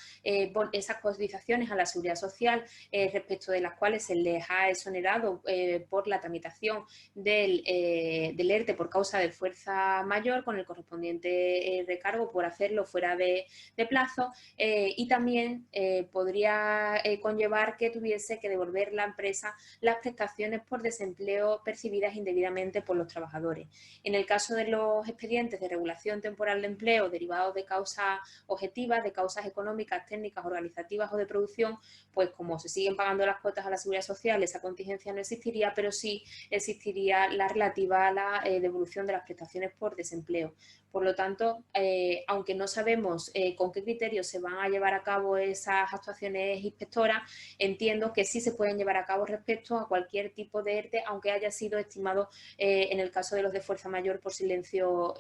cotizaciones a la Seguridad Social respecto de las cuales se les ha exonerado por la tramitación del ERTE por causa de fuerza mayor, con el correspondiente recargo por hacerlo fuera de plazo, y también podría conllevar que tuviese que devolver la empresa las prestaciones por desempleo percibidas indebidamente por los trabajadores. En el caso de los expedientes de regulación temporal de empleo derivados de causas objetivas, de causas económicas, técnicas, organizativas o de producción, pues como se siguen pagando las cuotas a la Seguridad Social, esa contingencia no existiría, pero sí existiría la relativa a la devolución de las prestaciones por desempleo. Por lo tanto, aunque no sabemos con qué criterios se van a llevar a cabo esas actuaciones inspectoras, entiendo que sí se pueden llevar a cabo respecto a cualquier tipo de ERTE, aunque haya sido estimado en el caso de los de fuerza mayor por silencio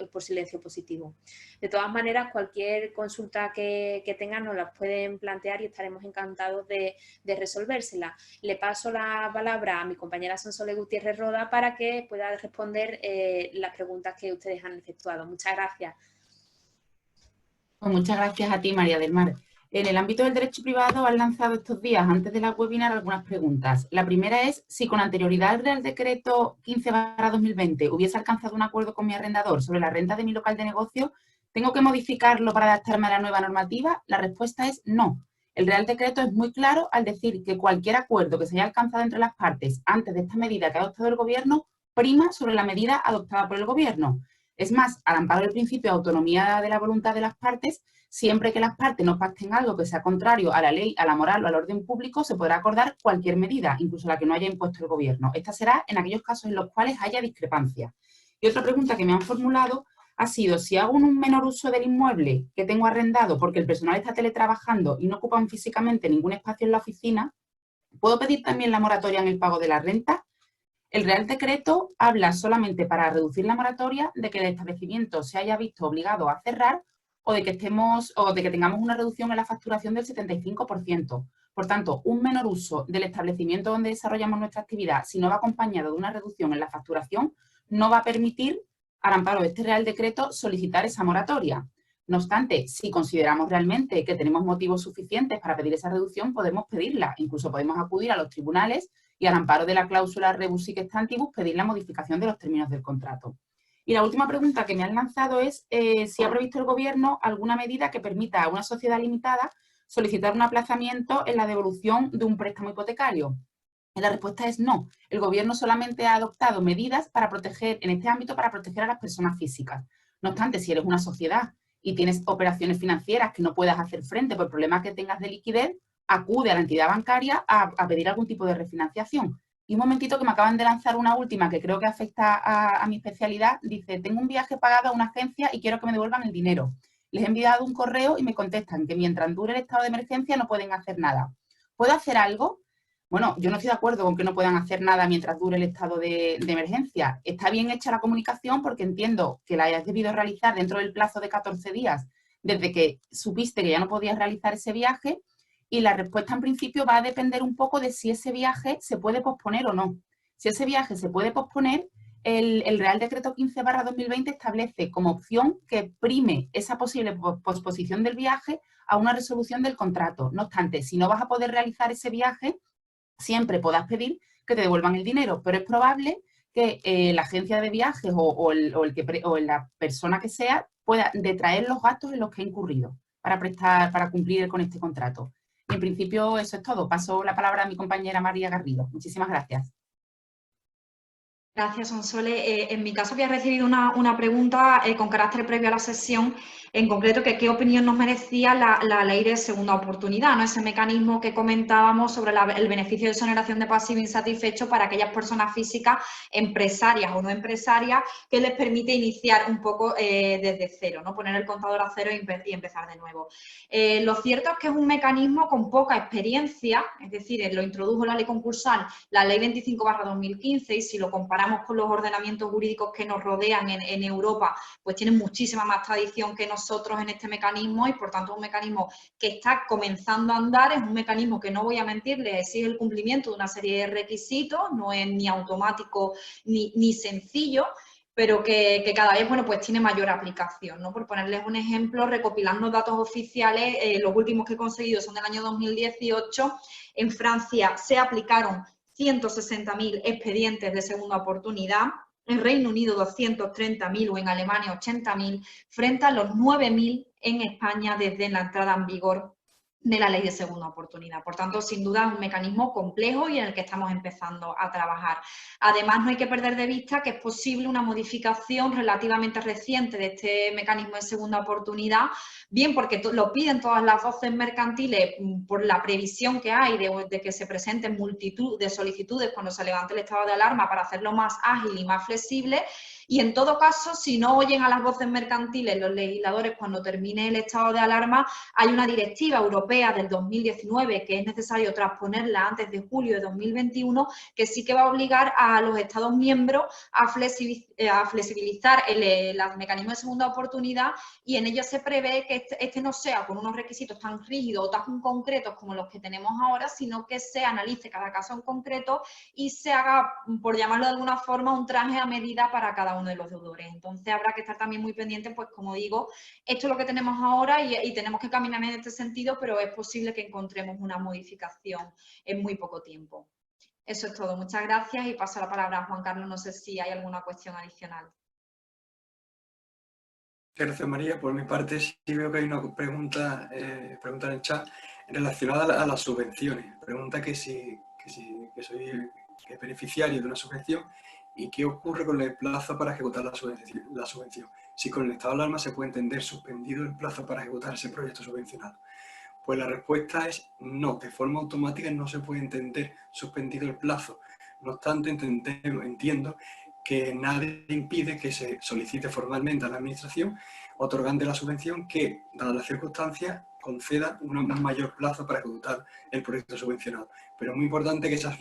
positivo. De todas maneras, cualquier consulta que tengan nos las pueden plantear y estaremos encantados de resolvérsela. Le paso la palabra a mi compañera Sonsoles Gutiérrez Roda para que pueda responder las preguntas que ustedes han efectuado. Muchas gracias. Pues muchas gracias a ti, María del Mar. En el ámbito del derecho privado han lanzado estos días, antes de la webinar, algunas preguntas. La primera es si con anterioridad al Real Decreto 15/2020 hubiese alcanzado un acuerdo con mi arrendador sobre la renta de mi local de negocio, ¿tengo que modificarlo para adaptarme a la nueva normativa? La respuesta es no. El Real Decreto es muy claro al decir que cualquier acuerdo que se haya alcanzado entre las partes antes de esta medida que ha adoptado el Gobierno prima sobre la medida adoptada por el Gobierno. Es más, al amparo del principio de autonomía de la voluntad de las partes, siempre que las partes no pacten algo que sea contrario a la ley, a la moral o al orden público, se podrá acordar cualquier medida, incluso la que no haya impuesto el Gobierno. Esta será en aquellos casos en los cuales haya discrepancia. Y otra pregunta que me han formulado ha sido si hago un menor uso del inmueble que tengo arrendado porque el personal está teletrabajando y no ocupan físicamente ningún espacio en la oficina, ¿puedo pedir también la moratoria en el pago de la renta? El Real Decreto habla solamente para reducir la moratoria de que el establecimiento se haya visto obligado a cerrar o de que tengamos una reducción en la facturación del 75%. Por tanto, un menor uso del establecimiento donde desarrollamos nuestra actividad, si no va acompañado de una reducción en la facturación, no va a permitir, al amparo de este Real Decreto, solicitar esa moratoria. No obstante, si consideramos realmente que tenemos motivos suficientes para pedir esa reducción, podemos pedirla. Incluso podemos acudir a los tribunales y al amparo de la cláusula rebus sic stantibus pedir la modificación de los términos del contrato. Y la última pregunta que me han lanzado es si ha previsto el Gobierno alguna medida que permita a una sociedad limitada solicitar un aplazamiento en la devolución de un préstamo hipotecario. Y la respuesta es no. El Gobierno solamente ha adoptado medidas para proteger, en este ámbito, para proteger a las personas físicas. No obstante, si eres una sociedad y tienes operaciones financieras que no puedas hacer frente por problemas que tengas de liquidez, acude a la entidad bancaria a pedir algún tipo de refinanciación. Y un momentito que me acaban de lanzar una última que creo que afecta a mi especialidad. Dice, tengo un viaje pagado a una agencia y quiero que me devuelvan el dinero. Les he enviado un correo y me contestan que mientras dure el estado de emergencia no pueden hacer nada. ¿Puedo hacer algo? Bueno, yo no estoy de acuerdo con que no puedan hacer nada mientras dure el estado de emergencia. Está bien hecha la comunicación porque entiendo que la hayas debido realizar dentro del plazo de 14 días desde que supiste que ya no podías realizar ese viaje, y la respuesta en principio va a depender un poco de si ese viaje se puede posponer o no. Si ese viaje se puede posponer, el Real Decreto 15/2020 establece como opción que prime esa posible posposición del viaje a una resolución del contrato. No obstante, si no vas a poder realizar ese viaje, siempre podrás pedir que te devuelvan el dinero, pero es probable que la agencia de viajes o la persona que sea pueda detraer los gastos en los que ha incurrido para cumplir con este contrato. Y en principio eso es todo. Paso la palabra a mi compañera María Garrido. Muchísimas gracias. Gracias, Sonsole. En mi caso había recibido una pregunta con carácter previo a la sesión, en concreto que qué opinión nos merecía la ley de segunda oportunidad, ¿no? Ese mecanismo que comentábamos sobre el beneficio de exoneración de pasivo insatisfecho para aquellas personas físicas, empresarias o no empresarias, que les permite iniciar un poco desde cero, ¿no? Poner el contador a cero y empezar de nuevo. Lo cierto es que es un mecanismo con poca experiencia, es decir, lo introdujo la ley concursal, la ley 25/2015, y si lo comparamos con los ordenamientos jurídicos que nos rodean en Europa, pues tienen muchísima más tradición que nosotros en este mecanismo, y por tanto es un mecanismo que está comenzando a andar. Es un mecanismo que, no voy a mentir, le exige el cumplimiento de una serie de requisitos, no es ni automático ni sencillo, pero que cada vez, bueno, pues tiene mayor aplicación, ¿no? Por ponerles un ejemplo, recopilando datos oficiales, los últimos que he conseguido son del año 2018, en Francia se aplicaron 160.000 expedientes de segunda oportunidad, en Reino Unido 230.000 o en Alemania 80.000, frente a los 9.000 en España desde la entrada en vigor de la ley de segunda oportunidad. Por tanto, sin duda es un mecanismo complejo y en el que estamos empezando a trabajar. Además, no hay que perder de vista que es posible una modificación relativamente reciente de este mecanismo de segunda oportunidad, bien porque lo piden todas las voces mercantiles por la previsión que hay de que se presenten multitud de solicitudes cuando se levante el estado de alarma para hacerlo más ágil y más flexible. Y en todo caso, si no oyen a las voces mercantiles los legisladores cuando termine el estado de alarma, hay una directiva europea del 2019 que es necesario transponerla antes de julio de 2021, que sí que va a obligar a los Estados miembros a flexibilizar los mecanismos de segunda oportunidad, y en ello se prevé que este no sea con unos requisitos tan rígidos o tan concretos como los que tenemos ahora, sino que se analice cada caso en concreto y se haga, por llamarlo de alguna forma, un traje a medida para cada uno de los deudores. Entonces habrá que estar también muy pendientes, pues como digo, esto es lo que tenemos ahora y tenemos que caminar en este sentido, pero es posible que encontremos una modificación en muy poco tiempo. Eso es todo. Muchas gracias y paso la palabra a Juan Carlos. No sé si hay alguna cuestión adicional. Gracias, María. Por mi parte, sí veo que hay una pregunta en el chat relacionada a las subvenciones. Pregunta que soy beneficiario de una subvención y qué ocurre con el plazo para ejecutar la subvención. Si con el estado de alarma se puede entender suspendido el plazo para ejecutar ese proyecto subvencionado. Pues la respuesta es no, de forma automática no se puede entender suspendido el plazo. No obstante, entiendo que nadie impide que se solicite formalmente a la Administración, otorgante la subvención, que, dadas las circunstancias, conceda un mayor plazo para ejecutar el proyecto subvencionado. Pero es muy importante que esa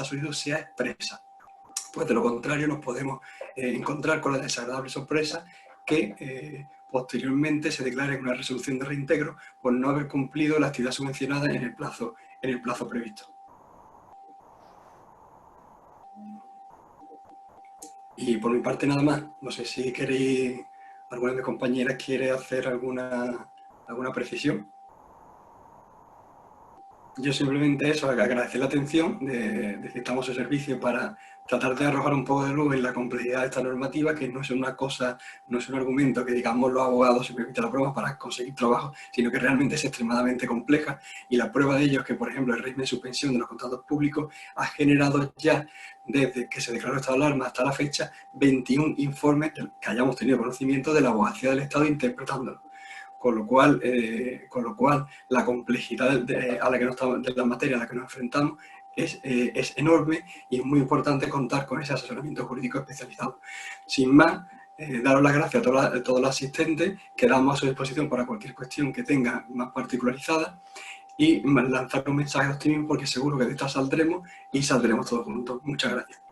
solicitud sea expresa, pues de lo contrario nos podemos encontrar con la desagradable sorpresa que posteriormente se declare una resolución de reintegro por no haber cumplido la actividad subvencionada en el plazo previsto. Y por mi parte nada más. No sé si queréis, alguna de mis compañeras quiere hacer alguna precisión. Yo simplemente eso, agradecer la atención, de que estamos al servicio para tratar de arrojar un poco de luz en la complejidad de esta normativa, que no es una cosa, no es un argumento que digamos los abogados se permiten la prueba para conseguir trabajo, sino que realmente es extremadamente compleja, y la prueba de ello es que, por ejemplo, el régimen de suspensión de los contratos públicos ha generado ya, desde que se declaró el estado de alarma hasta la fecha, 21 informes que hayamos tenido conocimiento de la abogacía del Estado interpretándolo. Con lo cual la complejidad de la materia a la que nos enfrentamos es enorme y es muy importante contar con ese asesoramiento jurídico especializado. Sin más, daros las gracias a todos los asistentes, quedamos a su disposición para cualquier cuestión que tenga más particularizada y lanzar un mensaje de optimismo porque seguro que de esta saldremos y saldremos todos juntos. Muchas gracias.